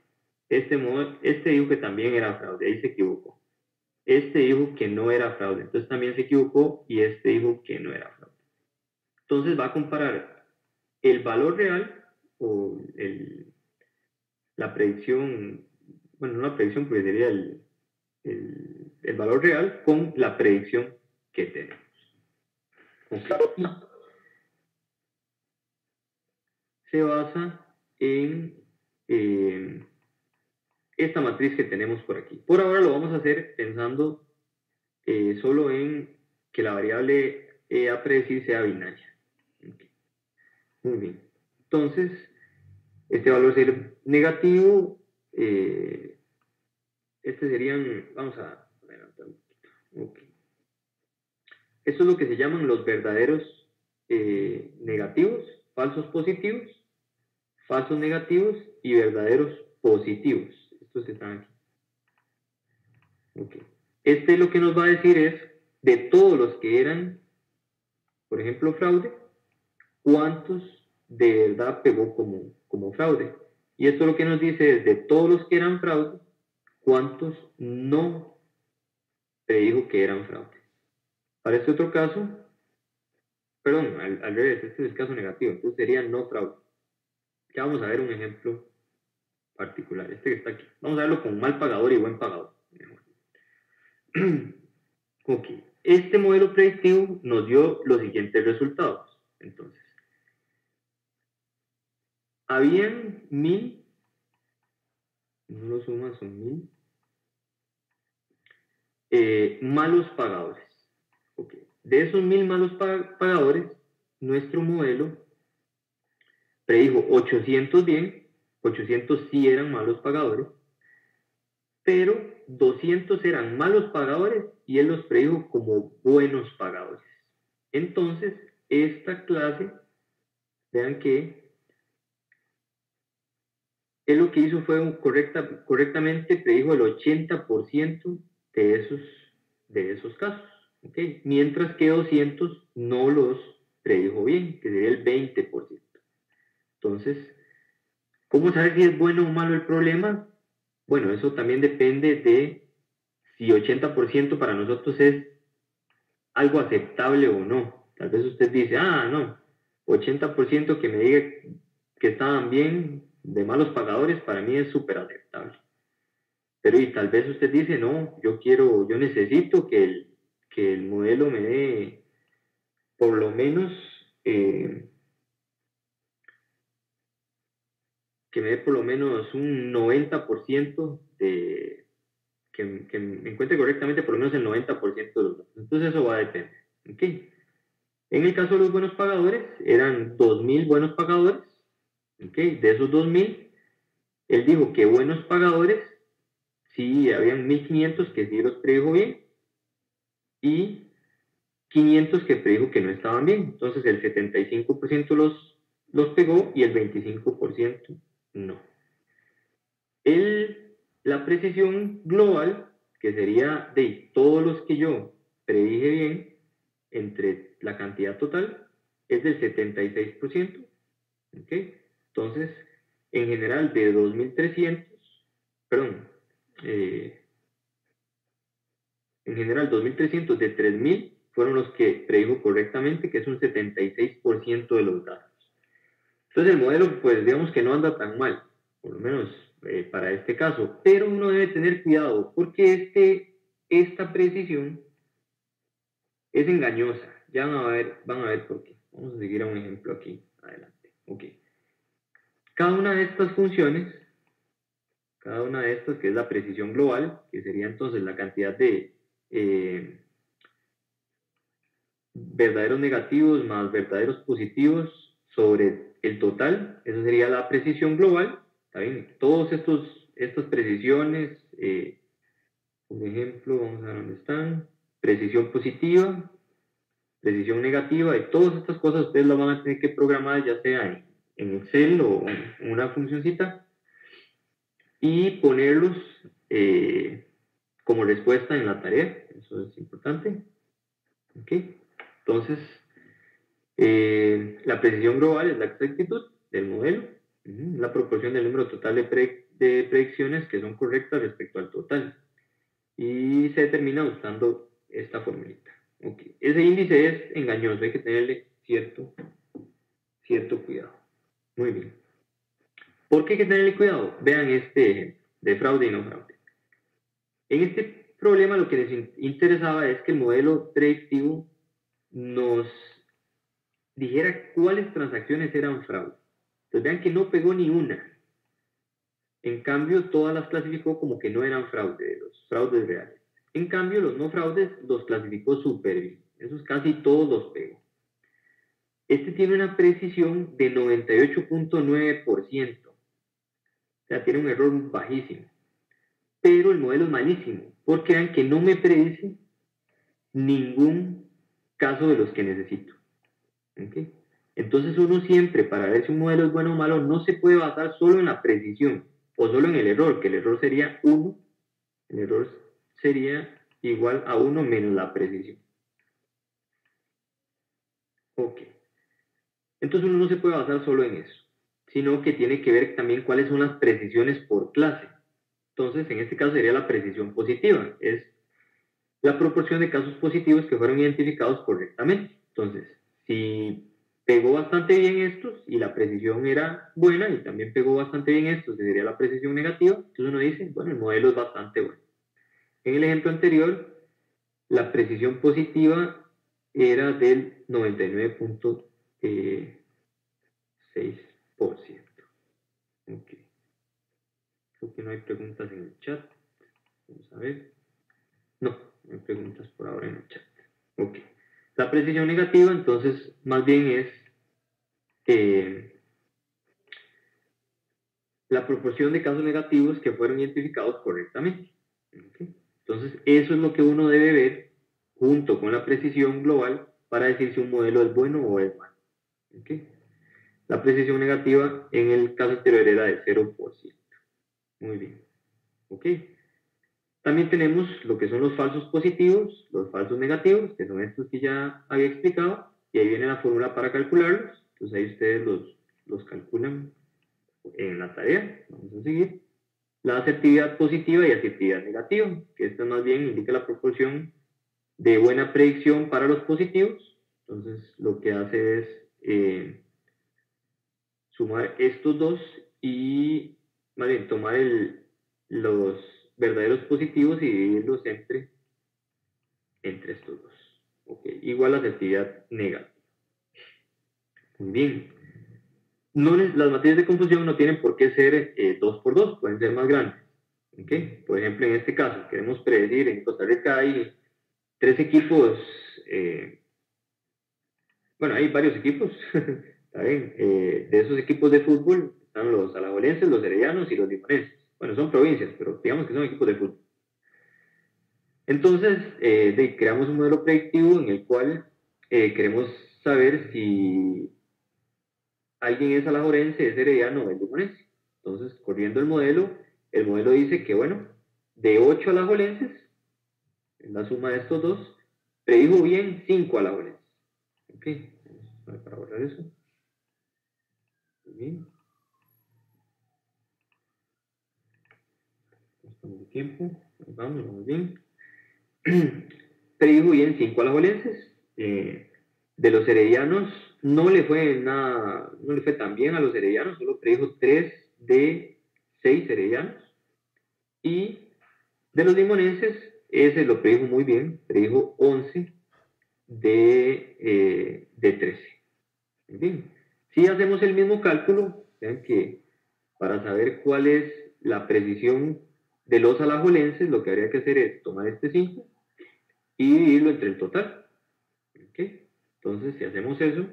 Este dijo que también era fraude, ahí se equivocó. Este dijo que no era fraude, entonces también se equivocó y este dijo que no era fraude. Entonces va a comparar el valor real o la predicción, bueno, no la predicción, porque sería el valor real con la predicción que tenemos. Okay. Se basa en esta matriz que tenemos por aquí. Por ahora lo vamos a hacer pensando solo en que la variable a predecir sea binaria. Okay. Muy bien. Entonces, este valor sería negativo. Serían, vamos a adelantar un poquito. Okay. Esto es lo que se llaman los verdaderos negativos, falsos positivos, falsos negativos y verdaderos positivos. Estos están aquí. Okay. Lo que nos va a decir es, de todos los que eran, por ejemplo, fraude, cuántos de verdad pegó como fraude. Y esto lo que nos dice es, de todos los que eran fraude, cuántos no predijo que eran fraude. Para este otro caso, perdón, al revés, este es el caso negativo, entonces sería no fraude. Ya vamos a ver un ejemplo particular, este que está aquí. Vamos a verlo con mal pagador y buen pagador. Ok, este modelo predictivo nos dio los siguientes resultados. Entonces, habían 1000, no lo sumas, son 1000 malos pagadores. Okay. De esos 1000 malos pagadores, nuestro modelo predijo 800 bien, 800 sí eran malos pagadores, pero 200 eran malos pagadores y él los predijo como buenos pagadores. Entonces, esta clase, vean que Él lo que hizo fue correctamente predijo el 80% de esos casos, ¿okay? Mientras que 200 no los predijo bien, que sería el 20%. Entonces, ¿cómo saber si es bueno o malo el problema? Bueno, eso también depende de si 80% para nosotros es algo aceptable o no. Tal vez usted dice, no, 80% que me diga que estaban bien de malos pagadores, para mí es súper aceptable. Pero y tal vez usted dice, no, yo necesito que el modelo me dé por lo menos, que me dé por lo menos un 90% que me encuentre correctamente por lo menos el 90% de los datos. Entonces eso va a depender. ¿Okay? En el caso de los buenos pagadores, eran 2.000 buenos pagadores. ¿Okay? De esos 2.000, él dijo que buenos pagadores, sí, habían 1.500 que sí los predijo bien y 500 que predijo que no estaban bien. Entonces el 75% los pegó y el 25% no. La precisión global, que sería de todos los que yo predije bien, entre la cantidad total, es del 76%. ¿Okay? Entonces, en general, de 2.300, perdón, en general 2.300 de 3.000 fueron los que predijo correctamente, que es un 76% de los datos. Entonces el modelo, pues digamos que no anda tan mal, por lo menos para este caso, pero uno debe tener cuidado porque esta precisión es engañosa. Ya van a ver por qué. Vamos a seguir a un ejemplo aquí, adelante. Ok. Cada una de estas funciones, cada una de estas, que es la precisión global, que sería entonces la cantidad de verdaderos negativos más verdaderos positivos sobre el total, eso sería la precisión global. ¿Está bien? Todas estas precisiones, por ejemplo, vamos a ver dónde están, precisión positiva, precisión negativa, y todas estas cosas ustedes las van a tener que programar, ya sea en Excel o en una funcioncita, y ponerlos como respuesta en la tarea. Eso es importante. ¿Okay? Entonces, la precisión global es la exactitud del modelo, la proporción del número total de predicciones que son correctas respecto al total. Y se determina usando esta formulita. Okay. Ese índice es engañoso, hay que tenerle cierto cuidado. Muy bien. ¿Por qué hay que tenerle cuidado? Vean este ejemplo de fraude y no fraude. En este problema lo que les interesaba es que el modelo predictivo nos dijera cuáles transacciones eran fraude. Entonces vean que no pegó ni una. En cambio, todas las clasificó como que no eran fraude, los fraudes reales. En cambio, los no fraudes los clasificó súper bien. Esos casi todos los pegó. Este tiene una precisión de 98.9%. O sea, tiene un error bajísimo. Pero el modelo es malísimo, porque vean que no me predice ningún caso de los que necesito. ¿Okay? Entonces uno siempre, para ver si un modelo es bueno o malo, no se puede basar solo en la precisión o solo en el error, que el error sería 1, el error sería igual a 1 menos la precisión. Ok. Entonces uno no se puede basar solo en eso, sino que tiene que ver también cuáles son las precisiones por clase. Entonces, en este caso sería la precisión positiva, es la proporción de casos positivos que fueron identificados correctamente. Entonces, si pegó bastante bien estos y la precisión era buena y también pegó bastante bien estos, que sería la precisión negativa, entonces uno dice, bueno, el modelo es bastante bueno. En el ejemplo anterior, la precisión positiva era del 99.6%. Ok. Creo que no hay preguntas en el chat. Vamos a ver. No, no hay preguntas por ahora en el chat. Ok. La precisión negativa, entonces, más bien es la proporción de casos negativos que fueron identificados correctamente. ¿Okay? Entonces, eso es lo que uno debe ver junto con la precisión global para decir si un modelo es bueno o es malo. ¿Okay? La precisión negativa en el caso anterior era de 0%. Muy bien. ¿Ok? También tenemos lo que son los falsos positivos, los falsos negativos, que son estos que ya había explicado, y ahí viene la fórmula para calcularlos. Entonces ahí ustedes los calculan en la tarea. Vamos a seguir. La asertividad positiva y asertividad negativa, que esto más bien indica la proporción de buena predicción para los positivos. Entonces lo que hace es sumar estos dos y más bien tomar los verdaderos positivos y dividirlos entre estos dos. Okay. Igual la asertividad negativa. Muy bien. No, las matrices de confusión no tienen por qué ser 2 por 2, pueden ser más grandes. Okay. Por ejemplo, en este caso, queremos predecir, en Costa Rica hay 3 equipos, bueno, hay varios equipos, ¿saben? De esos equipos de fútbol están los alajuelenses, los heredianos y los limonenses. Bueno, son provincias, pero digamos que son equipos de fútbol. Entonces, creamos un modelo predictivo en el cual queremos saber si alguien es alajuelense, es herediano o es limonense. Entonces, corriendo el modelo dice que, bueno, de 8 alajuelenses, en la suma de estos dos, predijo bien 5 alajuelenses. Ok, vamos para borrar eso. Muy bien. Estamos de tiempo, vamos bien. Predijo bien 5 alajuelenses. De los heredianos no le fue tan bien a los heredianos, solo predijo 3 de 6 heredianos. Y de los limonenses, ese lo predijo muy bien, predijo 11 de 13. Muy bien. Si hacemos el mismo cálculo, vean que para saber cuál es la precisión de los alajuelenses, lo que habría que hacer es tomar este 5 y dividirlo entre el total. ¿Okay? Entonces, si hacemos eso,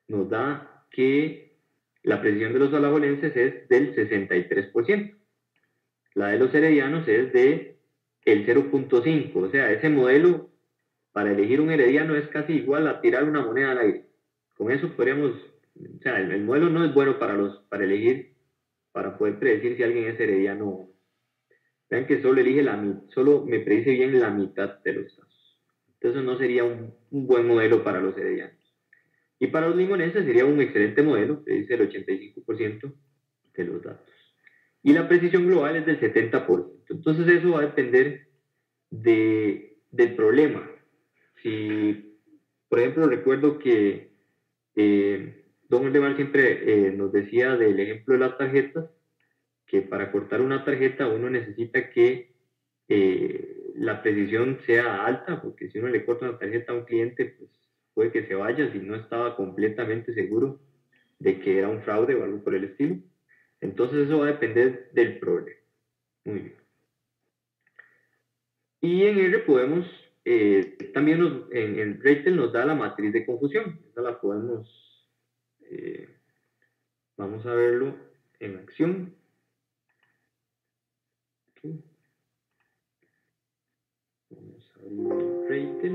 nos da que la precisión de los alajuelenses es del 63%. La de los heredianos es de el 0.5. O sea, ese modelo para elegir un herediano es casi igual a tirar una moneda al aire. Con eso podríamos, o sea, el modelo no es bueno para elegir, para poder predecir si alguien es herediano o no. Vean que solo me predice bien la mitad de los casos. Entonces no sería un buen modelo para los heredianos. Y para los limonenses sería un excelente modelo, predice el 85% de los datos. Y la precisión global es del 70%. Entonces eso va a depender del problema. Si, por ejemplo, recuerdo que Don Aldemar siempre nos decía del ejemplo de las tarjetas, que para cortar una tarjeta uno necesita que la precisión sea alta, porque si uno le corta una tarjeta a un cliente, pues puede que se vaya si no estaba completamente seguro de que era un fraude o algo por el estilo. Entonces eso va a depender del problema. Muy bien. Y en R podemos, también en RATEL nos da la matriz de confusión. Esa la podemos, vamos a verlo en acción. Okay. Vamos a abrir RATEL.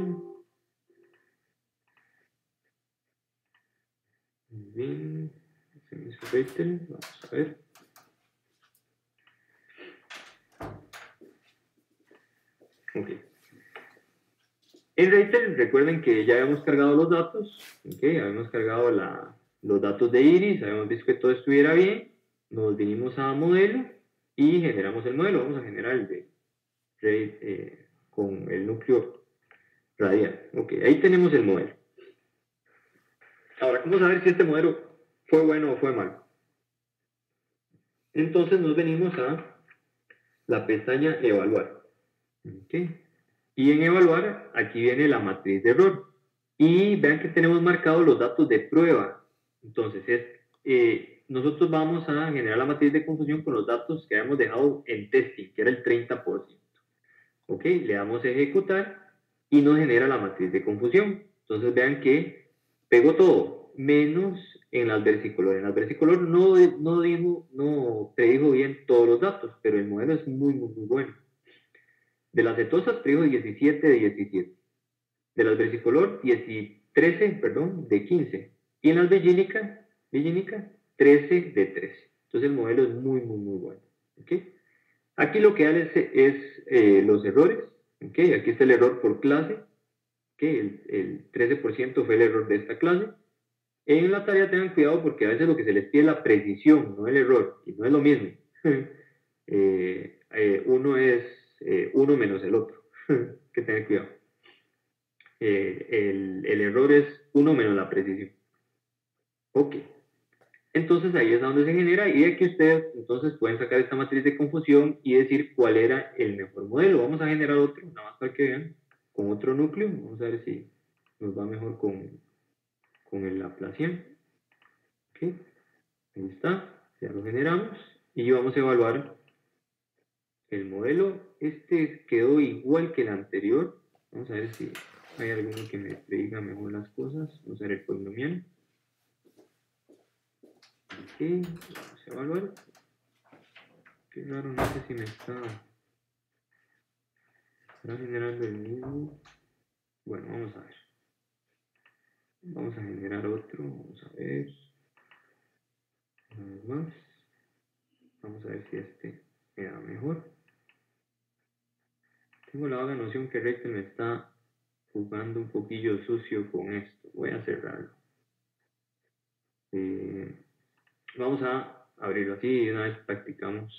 Muy bien. RATEL, vamos a ver. Ok. En RATEL, recuerden que ya habíamos cargado los datos, okay, habíamos cargado los datos de Iris, habíamos visto que todo estuviera bien, nos vinimos a modelo y generamos el modelo. Vamos a generar el de con el núcleo radial. Ok, ahí tenemos el modelo. Ahora, ¿cómo saber si este modelo fue bueno o fue malo? Entonces nos venimos a la pestaña Evaluar. Okay. Y en Evaluar, aquí viene la matriz de error. Y vean que tenemos marcados los datos de prueba. Entonces, nosotros vamos a generar la matriz de confusión con los datos que habíamos dejado en testing, que era el 30%. Ok, le damos a ejecutar y nos genera la matriz de confusión. Entonces, vean que pegó todo, menos en las versicolor. En las versicolor no predijo bien todos los datos, pero el modelo es muy, muy, muy bueno. De las cetosas predijo 17 de 17. De las versicolor 13, perdón, de 15. Y en las bellílicas Villinica, 13 de 13. Entonces el modelo es muy, muy, muy bueno. ¿Okay? Aquí lo que da es los errores. ¿Okay? Aquí está el error por clase, que el 13% fue el error de esta clase. En la tarea tengan cuidado porque a veces lo que se les pide es la precisión, no el error, y no es lo mismo. Uno es uno menos el otro, que tener cuidado. El error es uno menos la precisión. Ok. Entonces ahí es donde se genera y aquí ustedes entonces pueden sacar esta matriz de confusión y decir cuál era el mejor modelo. Vamos a generar otro, nada más para que vean, con otro núcleo. Vamos a ver si nos va mejor con el Laplacian. Ok, ahí está, ya lo generamos y vamos a evaluar el modelo. Este quedó igual que el anterior. Vamos a ver si hay alguno que me prediga mejor las cosas. Vamos a ver el polinomial. Ok, vamos a evaluar. Qué raro, no sé si me está generando el mismo. Bueno, vamos a ver. Vamos a generar otro. Vamos a ver. Una vez más. Vamos a ver si este me da mejor. Tengo la vaga noción que Rector me está jugando un poquillo sucio con esto. Voy a cerrarlo. Vamos a abrirlo así y una vez practicamos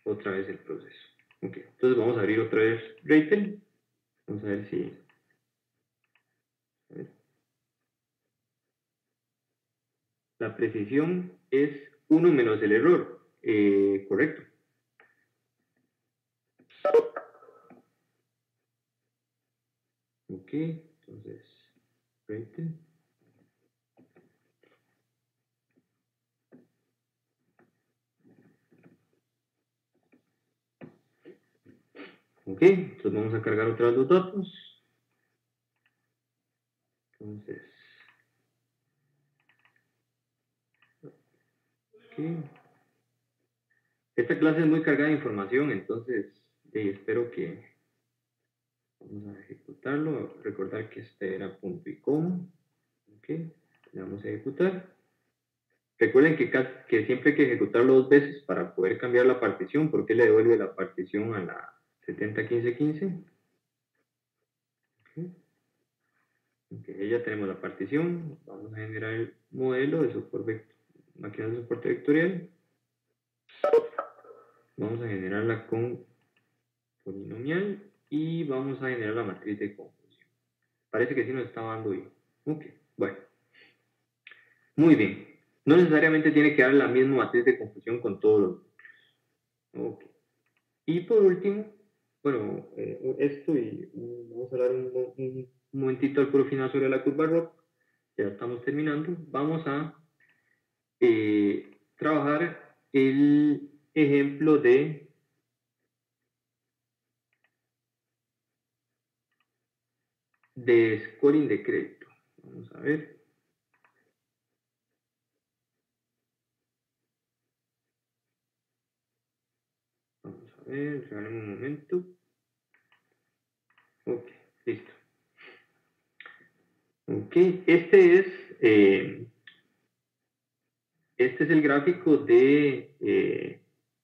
otra vez el proceso. Ok, entonces vamos a abrir otra vez Rector. Vamos a ver si... A ver. La precisión es 1 menos el error. Correcto. Ok, entonces, Rector. Ok, entonces vamos a cargar otra vez los datos. Entonces, ok. Esta clase es muy cargada de información, entonces espero que vamos a ejecutarlo. Recordar que este era punto y coma. Ok, le vamos a ejecutar. Recuerden que siempre hay que ejecutarlo 2 veces para poder cambiar la partición, porque le devuelve la partición a la 701515. Okay. Okay, ya tenemos la partición. Vamos a generar el modelo de soporte, máquina de soporte vectorial. Vamos a generarla con polinomial y vamos a generar la matriz de confusión. Parece que sí nos está dando bien. Ok, bueno. Muy bien. No necesariamente tiene que dar la misma matriz de confusión con todos los núcleos. Ok. Y por último, bueno, esto y vamos a hablar un momentito al puro final sobre la curva ROC. Ya estamos terminando. Vamos a trabajar el ejemplo de scoring de crédito. Vamos a ver. Vamos a ver, regálame un momento. Ok, listo. Ok, este es el gráfico de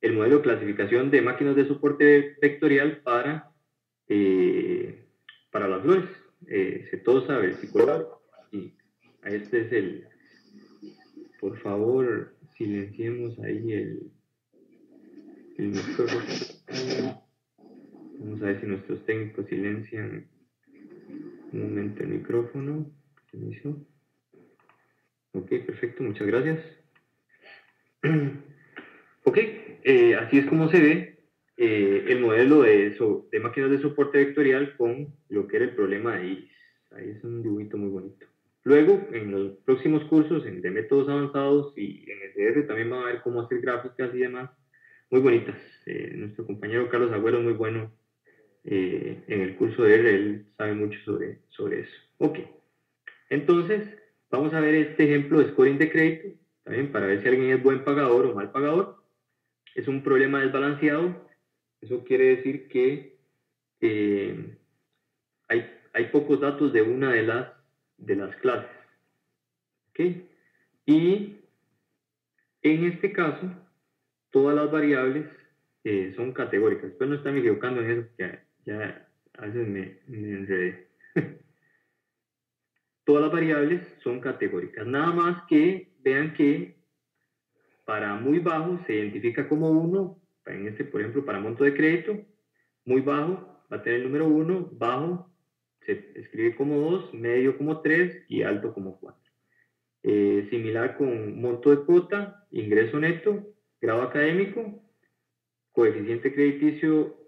el modelo de clasificación de máquinas de soporte vectorial para las flores. Setosa, versicular. Y este es el... Por favor, silenciemos ahí el micrófono. Vamos a ver si nuestros técnicos silencian un momento el micrófono. Inicio. Ok, perfecto, muchas gracias. Ok, así es como se ve el modelo de máquinas de soporte vectorial con lo que era el problema de iris. Ahí es un dibujito muy bonito. Luego, en los próximos cursos de métodos avanzados y en SR también van a ver cómo hacer gráficas y demás muy bonitas. Nuestro compañero Carlos Agüero es muy bueno en el curso de R, él sabe mucho sobre eso. Ok, entonces vamos a ver este ejemplo de scoring de crédito, también para ver si alguien es buen pagador o mal pagador. Es un problema desbalanceado. Eso quiere decir que hay pocos datos de una de las clases. ¿Ok? Y en este caso, todas las variables son categóricas. Después no están equivocando en eso, que ya a veces me enredé. Todas las variables son categóricas. Nada más que vean que para muy bajo se identifica como 1, en este, por ejemplo, para monto de crédito, muy bajo va a tener el número 1, bajo se escribe como 2, medio como 3 y alto como 4. Similar con monto de cuota, ingreso neto, grado académico, coeficiente crediticio,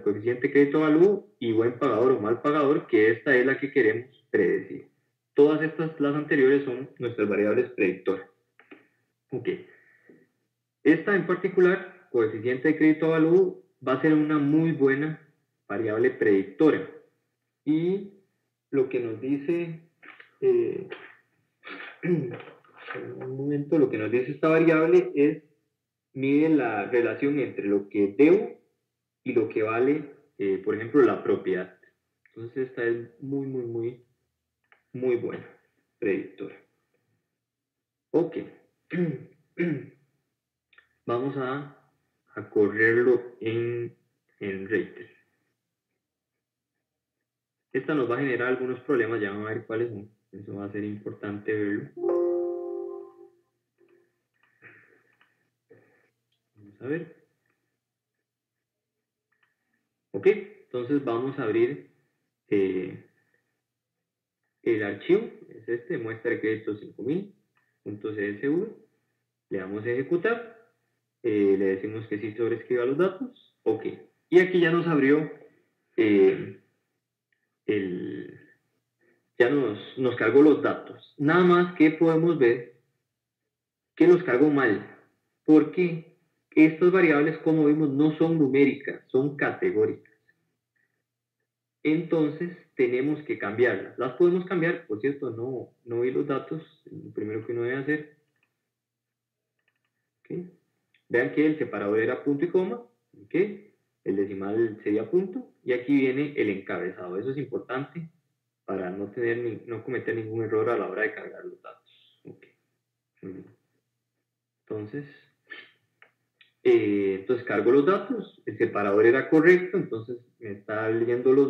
coeficiente crédito valú y buen pagador o mal pagador, que esta es la que queremos predecir. Todas estas, las anteriores, son nuestras variables predictoras. Ok. Esta en particular, coeficiente de crédito valú, va a ser una muy buena variable predictora. Y lo que nos dice, un momento, lo que nos dice esta variable es, mide la relación entre lo que debo y lo que vale, por ejemplo, la propiedad. Entonces esta es muy buena predictora. Ok. Vamos a correrlo en Rater. Esta nos va a generar algunos problemas, ya vamos a ver cuáles son. Eso va a ser importante verlo. Vamos a ver. Ok, entonces vamos a abrir el archivo. Es este, muestra de crédito 5000.csv. Le damos a ejecutar. Le decimos que sí sobrescriba los datos. Ok. Y aquí ya nos abrió ya nos cargó los datos. Nada más que podemos ver que los cargó mal, porque estas variables, como vimos, no son numéricas, son categóricas. Entonces tenemos que cambiarlas. Las podemos cambiar, por cierto, no vi los datos, lo primero que uno debe hacer. ¿Okay? Vean que el separador era punto y coma, ¿okay? El decimal sería punto, y aquí viene el encabezado. Eso es importante para no cometer ningún error a la hora de cargar los datos. Okay. Entonces cargo los datos, el separador era correcto, entonces me está leyendo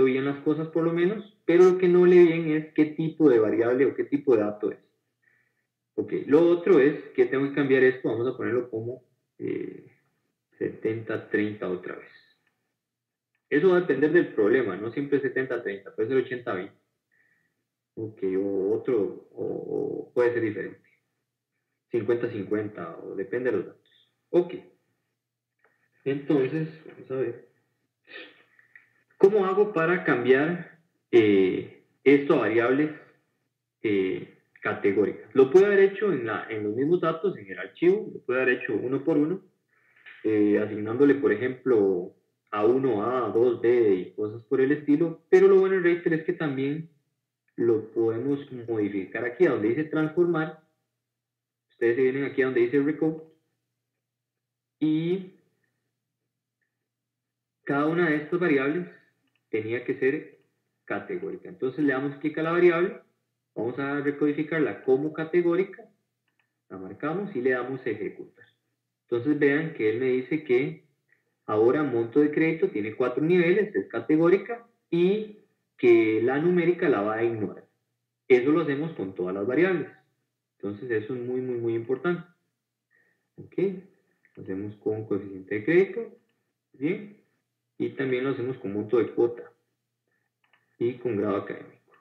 bien las cosas por lo menos, pero lo que no lee bien es qué tipo de variable o qué tipo de dato es. Ok, lo otro es que tengo que cambiar esto, vamos a ponerlo como 70-30 otra vez. Eso va a depender del problema, no siempre es 70-30, puede ser 80-20. Ok, o puede ser diferente. 50-50, o depende de los datos. Ok. Entonces, vamos a ver. ¿Cómo hago para cambiar esto a variables categóricas? Lo puedo haber hecho en los mismos datos, en el archivo, lo puedo haber hecho uno por uno, asignándole, por ejemplo, A1, A2, B y cosas por el estilo, pero lo bueno en Rater es que también lo podemos modificar aquí, a donde dice transformar. Ustedes se vienen aquí a donde dice recode y cada una de estas variables tenía que ser categórica. Entonces le damos clic a la variable, vamos a recodificarla como categórica, la marcamos y le damos a ejecutar. Entonces vean que él me dice que ahora monto de crédito tiene 4 niveles, es categórica y que la numérica la va a ignorar. Eso lo hacemos con todas las variables. Entonces eso es muy importante. Ok, lo hacemos con coeficiente de crédito, bien, y también lo hacemos con monto de cuota y con grado académico.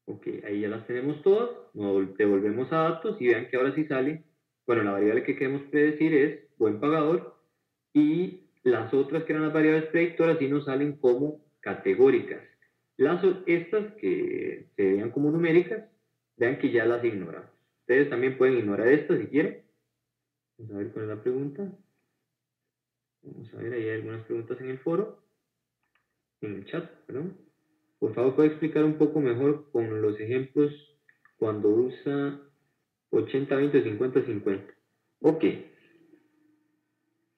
Ok, ahí ya las tenemos todas, nos devolvemos a datos y vean que ahora sí sale, bueno, la variable que queremos predecir es buen pagador y las otras que eran las variables predictoras sí nos salen como categóricas. Estas que se veían como numéricas, vean que ya las ignoramos. Ustedes también pueden ignorar estas si quieren. Vamos a ver cuál es la pregunta. Vamos a ver, ahí hay algunas preguntas en el foro, en el chat, perdón. Por favor, ¿puede explicar un poco mejor con los ejemplos cuando usa 80-20 o 50-50? Ok.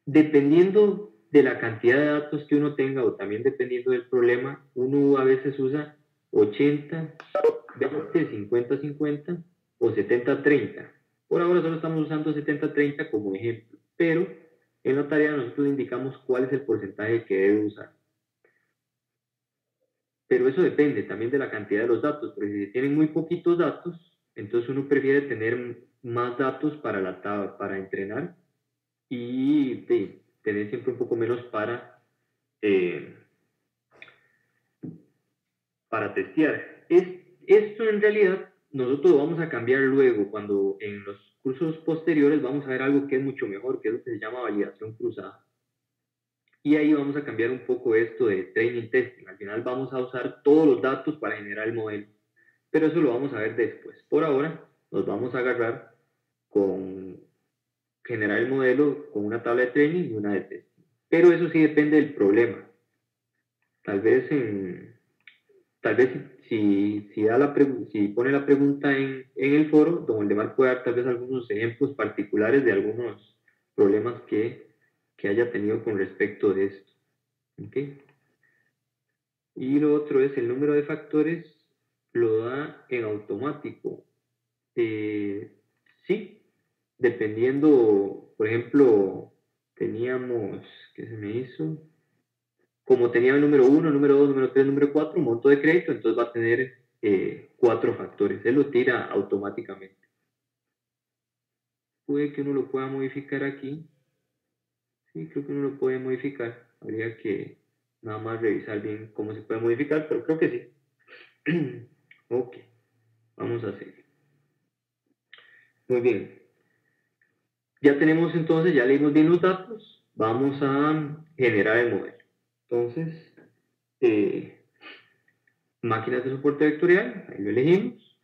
Dependiendo de la cantidad de datos que uno tenga o también dependiendo del problema, uno a veces usa 80 20, 50-50 o 70-30. Por ahora solo estamos usando 70-30 como ejemplo, pero en la tarea nosotros indicamos cuál es el porcentaje que debe usar. Pero eso depende también de la cantidad de los datos, porque si tienen muy poquitos datos, entonces uno prefiere tener más datos para entrenar y tener siempre un poco menos eh, para testear. Esto en realidad nosotros lo vamos a cambiar luego, cuando en los cursos posteriores vamos a ver algo que es mucho mejor, que es lo que se llama validación cruzada. Y ahí vamos a cambiar un poco esto de training testing. Al final vamos a usar todos los datos para generar el modelo, pero eso lo vamos a ver después. Por ahora nos vamos a agarrar con generar el modelo con una tabla de training y una de testing. Pero eso sí depende del problema. Tal vez si pone la pregunta en el foro, don Waldemar puede dar tal vez algunos ejemplos particulares de algunos problemas que haya tenido con respecto de esto. ¿Okay? Y lo otro es el número de factores, lo da en automático. Sí, dependiendo, por ejemplo, teníamos, ¿qué se me hizo? Como tenía el número 1, número 2, número 3, número 4, un monto de crédito, entonces va a tener 4 factores. Él lo tira automáticamente. Puede que uno lo pueda modificar aquí. Sí, creo que uno lo puede modificar. Habría que nada más revisar bien cómo se puede modificar, pero creo que sí. Ok, vamos a hacer. Muy bien. Ya tenemos entonces, ya leímos bien los datos. Vamos a generar el modelo. Entonces, máquinas de soporte vectorial, ahí lo elegimos.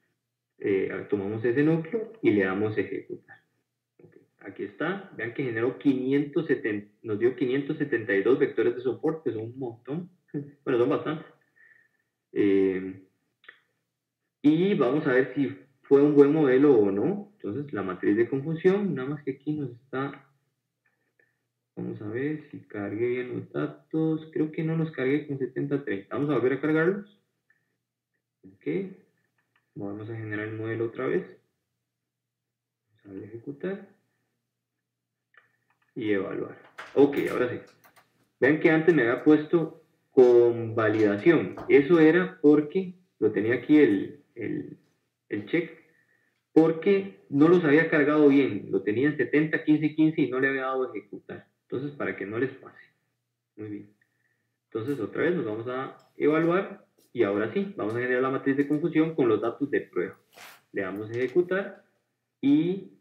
Tomamos ese núcleo y le damos ejecutar. Okay. Aquí está, vean que generó 570, nos dio 572 vectores de soporte, son un montón, bueno, son bastantes. Y vamos a ver si fue un buen modelo o no. Entonces, la matriz de confusión, nada más que aquí nos está, vamos a ver si cargué bien los datos, creo que no los cargué con 70-30, vamos a volver a cargarlos. Ok, vamos a generar el modelo otra vez. Vamos a ejecutar y evaluar. Ok, ahora sí. Vean que antes me había puesto con validación. Eso era porque lo tenía aquí el check, porque no los había cargado bien. Lo tenía en 70, 15, 15 y no le había dado a ejecutar. Entonces, para que no les pase. Muy bien. Entonces, otra vez nos vamos a evaluar y ahora sí, vamos a generar la matriz de confusión con los datos de prueba. Le damos a ejecutar y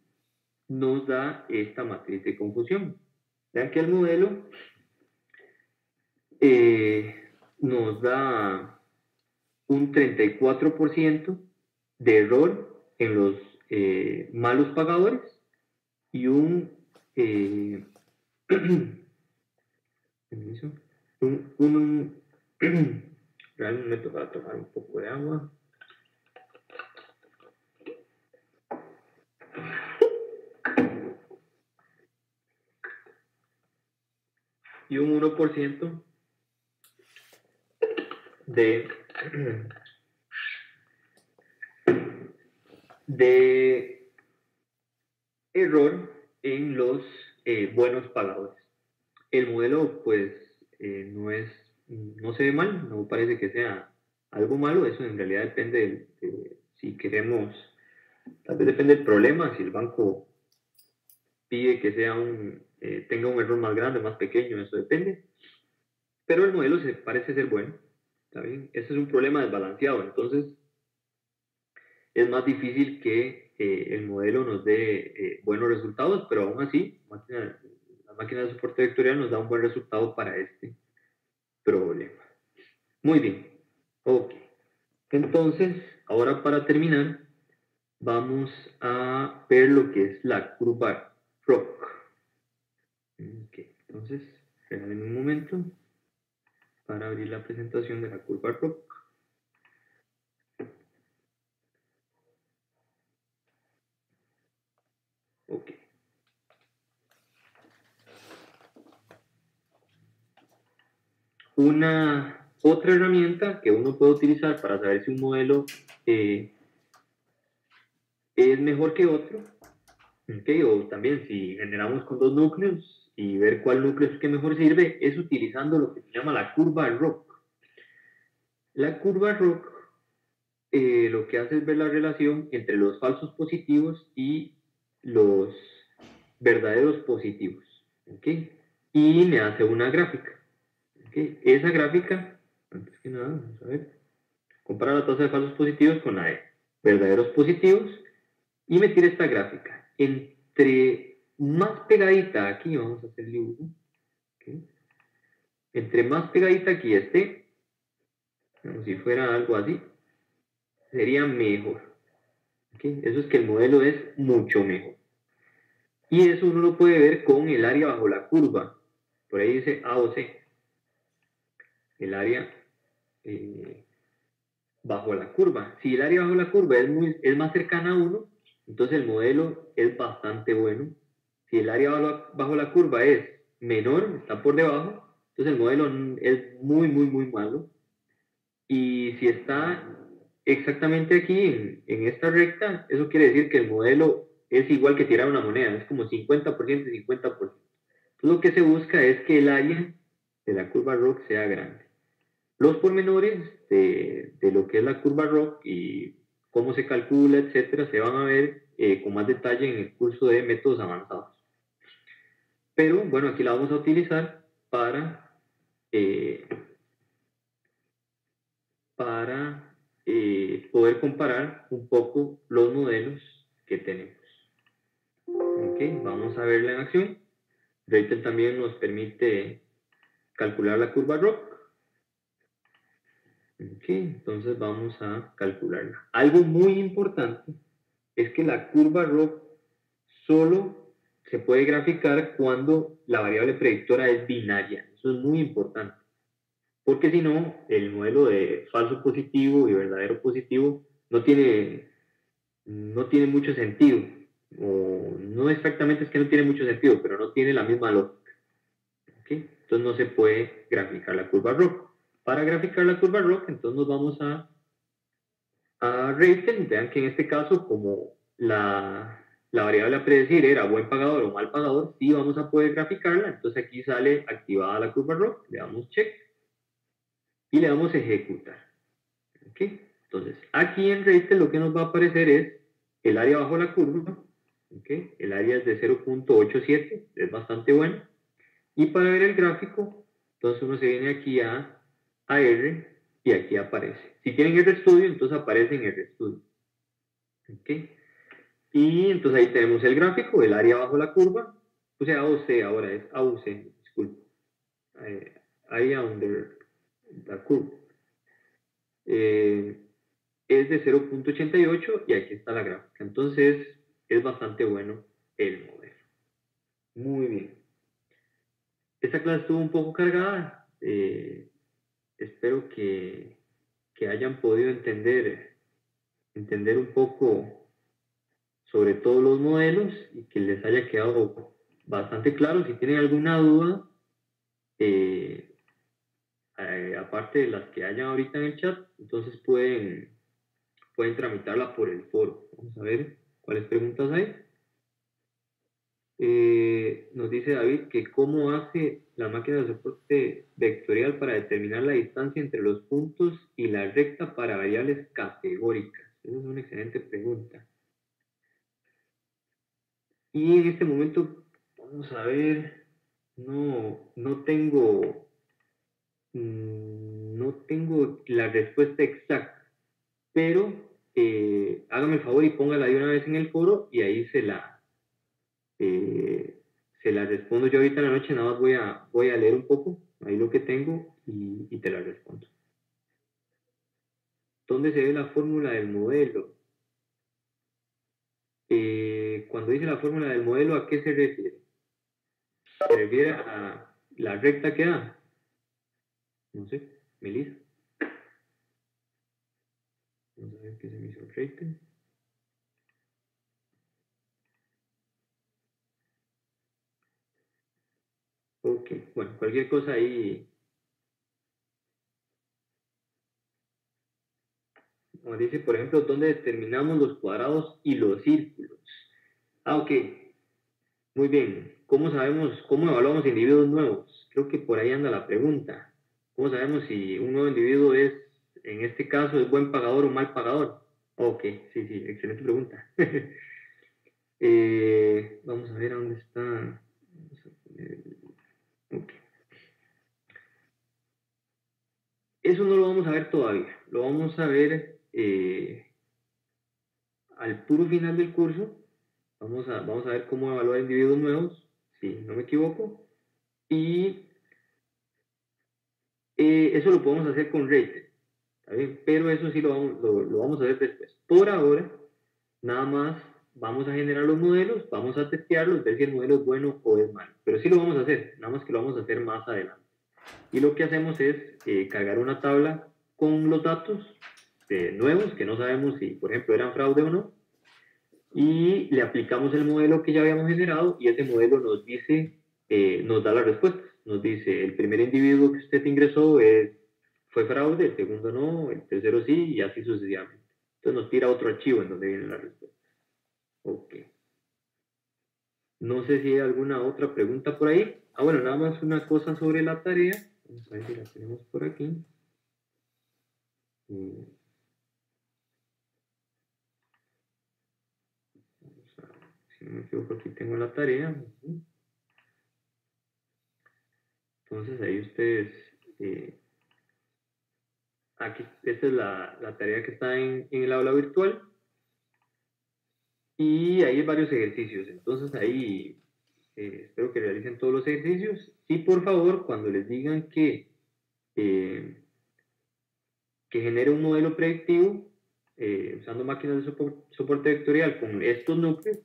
nos da esta matriz de confusión. Vean que el modelo nos da un 34% de error en los malos pagadores y un, realmente me toca tomar un poco de agua. Y un 1% de error en los buenos pagadores. El modelo, pues, no se ve mal, no parece que sea algo malo, eso en realidad depende de si queremos, tal vez depende del problema, si el banco pide que tenga un error más grande, más pequeño, eso depende. Pero el modelo parece ser bueno, ¿está bien? Ese es un problema desbalanceado, entonces es más difícil que el modelo nos dé buenos resultados, pero aún así, la máquina de soporte vectorial nos da un buen resultado para este problema. Muy bien, ok. Entonces, ahora para terminar, vamos a ver lo que es la curva ROC. Ok, entonces, regalen un momento para abrir la presentación de la curva ROC. Ok. Otra herramienta que uno puede utilizar para saber si un modelo es mejor que otro, ¿okay? O también si generamos con dos núcleos y ver cuál núcleo es el que mejor sirve, es utilizando lo que se llama la curva ROC. La curva ROC lo que hace es ver la relación entre los falsos positivos y los verdaderos positivos, ¿okay? Y me hace una gráfica, ¿okay? Esa gráfica, antes que nada, vamos a ver, compara la tasa de falsos positivos con la de verdaderos positivos y me tira esta gráfica. Entre más pegadita aquí, vamos a hacer el dibujo, ¿okay? Entre más pegadita aquí esté, como si fuera algo así, sería mejor, ¿okay? Eso es que el modelo es mucho mejor. Y eso uno lo puede ver con el área bajo la curva. Por ahí dice A o C. El área bajo la curva. Si el área bajo la curva es más cercana a 1, entonces el modelo es bastante bueno. Si el área bajo la curva es menor, está por debajo, entonces el modelo es muy, muy, muy malo. Y si está exactamente aquí en esta recta, eso quiere decir que el modelo es igual que tirar una moneda, es como 50% y 50%. Entonces lo que se busca es que el área de la curva ROC sea grande. Los pormenores de lo que es la curva ROC y cómo se calcula, etcétera, se van a ver con más detalle en el curso de métodos avanzados. Pero bueno, aquí la vamos a utilizar eh, para poder comparar un poco los modelos que tenemos. Okay, vamos a verla en acción. Reitel también nos permite calcular la curva ROC. Okay, entonces vamos a calcularla. Algo muy importante es que la curva ROC solo se puede graficar cuando la variable predictora es binaria. Eso es muy importante. Porque si no, el modelo de falso positivo y verdadero positivo no tiene mucho sentido. O no exactamente es que no tiene mucho sentido, pero no tiene la misma lógica. ¿Okay? Entonces no se puede graficar la curva ROC. Para graficar la curva ROC, entonces nos vamos a Reitel. Vean que en este caso, como la variable a predecir era buen pagador o mal pagador, sí vamos a poder graficarla. Entonces aquí sale activada la curva ROC, le damos check y le damos ejecutar. ¿Okay? Entonces aquí en Reitel lo que nos va a aparecer es el área bajo la curva. ¿Okay? El área es de 0.87, es bastante bueno. Y para ver el gráfico, entonces uno se viene aquí a R y aquí aparece. Si tienen RStudio, entonces aparece en RStudio. ¿Okay? Y entonces ahí tenemos el gráfico, el área bajo la curva. O sea, AOC ahora es AUC, disculpe. Area under the curve. Es de 0.88 y aquí está la gráfica. Entonces es bastante bueno el modelo. Muy bien. Esta clase estuvo un poco cargada. Espero que hayan podido entender un poco sobre todos los modelos y que les haya quedado bastante claro. Si tienen alguna duda, aparte de las que hayan ahorita en el chat, entonces pueden tramitarla por el foro. Vamos a ver cuáles preguntas hay. Nos dice David que cómo hace la máquina de soporte vectorial para determinar la distancia entre los puntos y la recta para variables categóricas. Esa es una excelente pregunta. Y en este momento, vamos a ver, no tengo la respuesta exacta, pero hágame el favor y póngala de una vez en el foro y ahí se la respondo yo ahorita en la noche. Nada más voy a leer un poco ahí lo que tengo y te la respondo. ¿Dónde se ve la fórmula del modelo? Cuando dice la fórmula del modelo, ¿a qué se refiere? ¿Se refiere a la recta que da? No sé, Melissa. Vamos a ver qué se me hizo el recta. Ok, bueno, cualquier cosa ahí Como dice, por ejemplo, ¿dónde determinamos los cuadrados y los círculos? Ah, ok. Muy bien. ¿Cómo sabemos, cómo evaluamos individuos nuevos? Creo que por ahí anda la pregunta. ¿Cómo sabemos si un nuevo individuo es, en este caso, es buen pagador o mal pagador? Ok, sí, sí, excelente pregunta. Vamos a ver a dónde está. Vamos a poner, ok. Eso no lo vamos a ver todavía. Lo vamos a ver al puro final del curso. Vamos a ver cómo evaluar individuos nuevos, si no me equivoco. Y eso lo podemos hacer con Rated, ¿está bien? Pero eso sí lo vamos a ver después. Por ahora, nada más vamos a generar los modelos, vamos a testearlos, ver si el modelo es bueno o es malo. Pero sí lo vamos a hacer, nada más que lo vamos a hacer más adelante. Y lo que hacemos es cargar una tabla con los datos nuevos, que no sabemos si, por ejemplo, eran fraude o no, y le aplicamos el modelo que ya habíamos generado y ese modelo nos dice, nos da las respuestas. Nos dice, el primer individuo que usted ingresó fue fraude, el segundo no, el tercero sí, y así sucesivamente. Entonces nos tira otro archivo en donde viene la respuesta. Ok. No sé si hay alguna otra pregunta por ahí. Ah, bueno, nada más una cosa sobre la tarea. Vamos a ver si la tenemos por aquí. Vamos a ver, si no me equivoco, aquí tengo la tarea. Entonces ahí ustedes aquí, esta es la tarea que está en el aula virtual y ahí hay varios ejercicios. Entonces ahí espero que realicen todos los ejercicios y por favor cuando les digan eh, que genere un modelo predictivo usando máquinas de soporte vectorial con estos núcleos,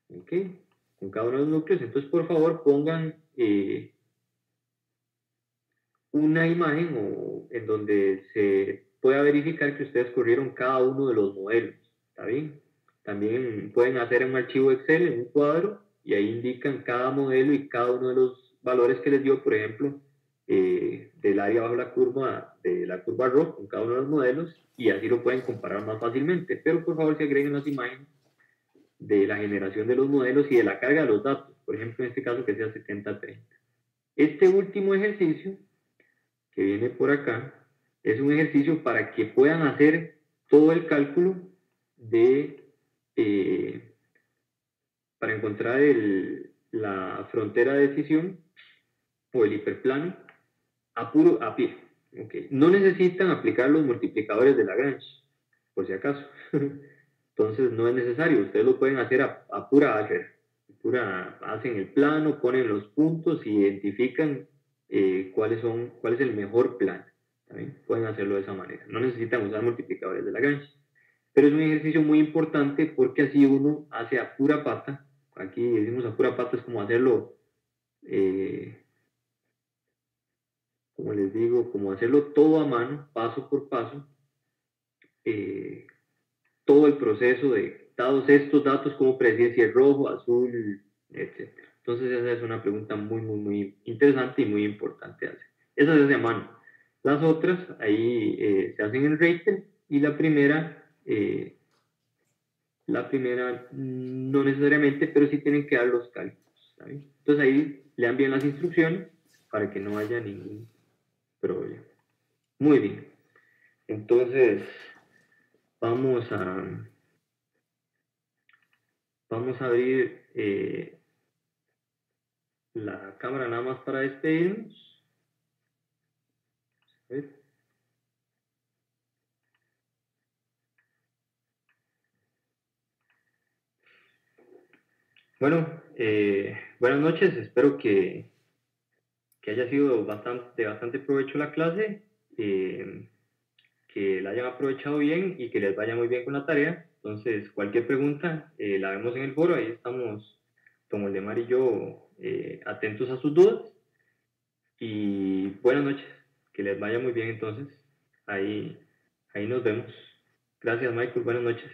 ¿okay? Con cada uno de los núcleos, entonces por favor pongan una imagen en donde se pueda verificar que ustedes corrieron cada uno de los modelos, ¿está bien? También pueden hacer un archivo Excel en un cuadro y ahí indican cada modelo y cada uno de los valores que les dio, por ejemplo, del área bajo la curva, de la curva ROC con cada uno de los modelos y así lo pueden comparar más fácilmente. Pero por favor, si agreguen las imágenes de la generación de los modelos y de la carga de los datos, por ejemplo, en este caso que sea 70-30. Este último ejercicio que viene por acá, es un ejercicio para que puedan hacer todo el cálculo de, para encontrar la frontera de decisión o el hiperplano a pie. Okay. No necesitan aplicar los multiplicadores de Lagrange, por si acaso. Entonces no es necesario, ustedes lo pueden hacer a pura álgebra. Hacen el plano, ponen los puntos y identifican cuál es el mejor plano. ¿También? Pueden hacerlo de esa manera. No necesitan usar multiplicadores de Lagrange. Pero es un ejercicio muy importante porque así uno hace a pura pata. Aquí decimos a pura pata, es como hacerlo, eh, como les digo, como hacerlo todo a mano, paso por paso. Eh, todo el proceso de dados estos datos, cómo predecir si es rojo, azul, etcétera. Entonces esa es una pregunta muy, muy, muy interesante y muy importante hacer. Esa se hace a mano. Las otras ahí se hacen en Rater y la primera no necesariamente, pero sí tienen que dar los cálculos. ¿Saben? Entonces ahí le dan bien las instrucciones para que no haya ningún problema. Muy bien. Entonces vamos a, vamos a abrir la cámara nada más para despedirnos. Bueno, buenas noches, espero que haya sido de bastante provecho la clase, que la hayan aprovechado bien y que les vaya muy bien con la tarea. Entonces, cualquier pregunta la vemos en el foro, ahí estamos, como el de Mar y yo, atentos a sus dudas. Y buenas noches, que les vaya muy bien entonces. Ahí, ahí nos vemos. Gracias, Michael, buenas noches.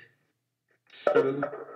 Hasta luego.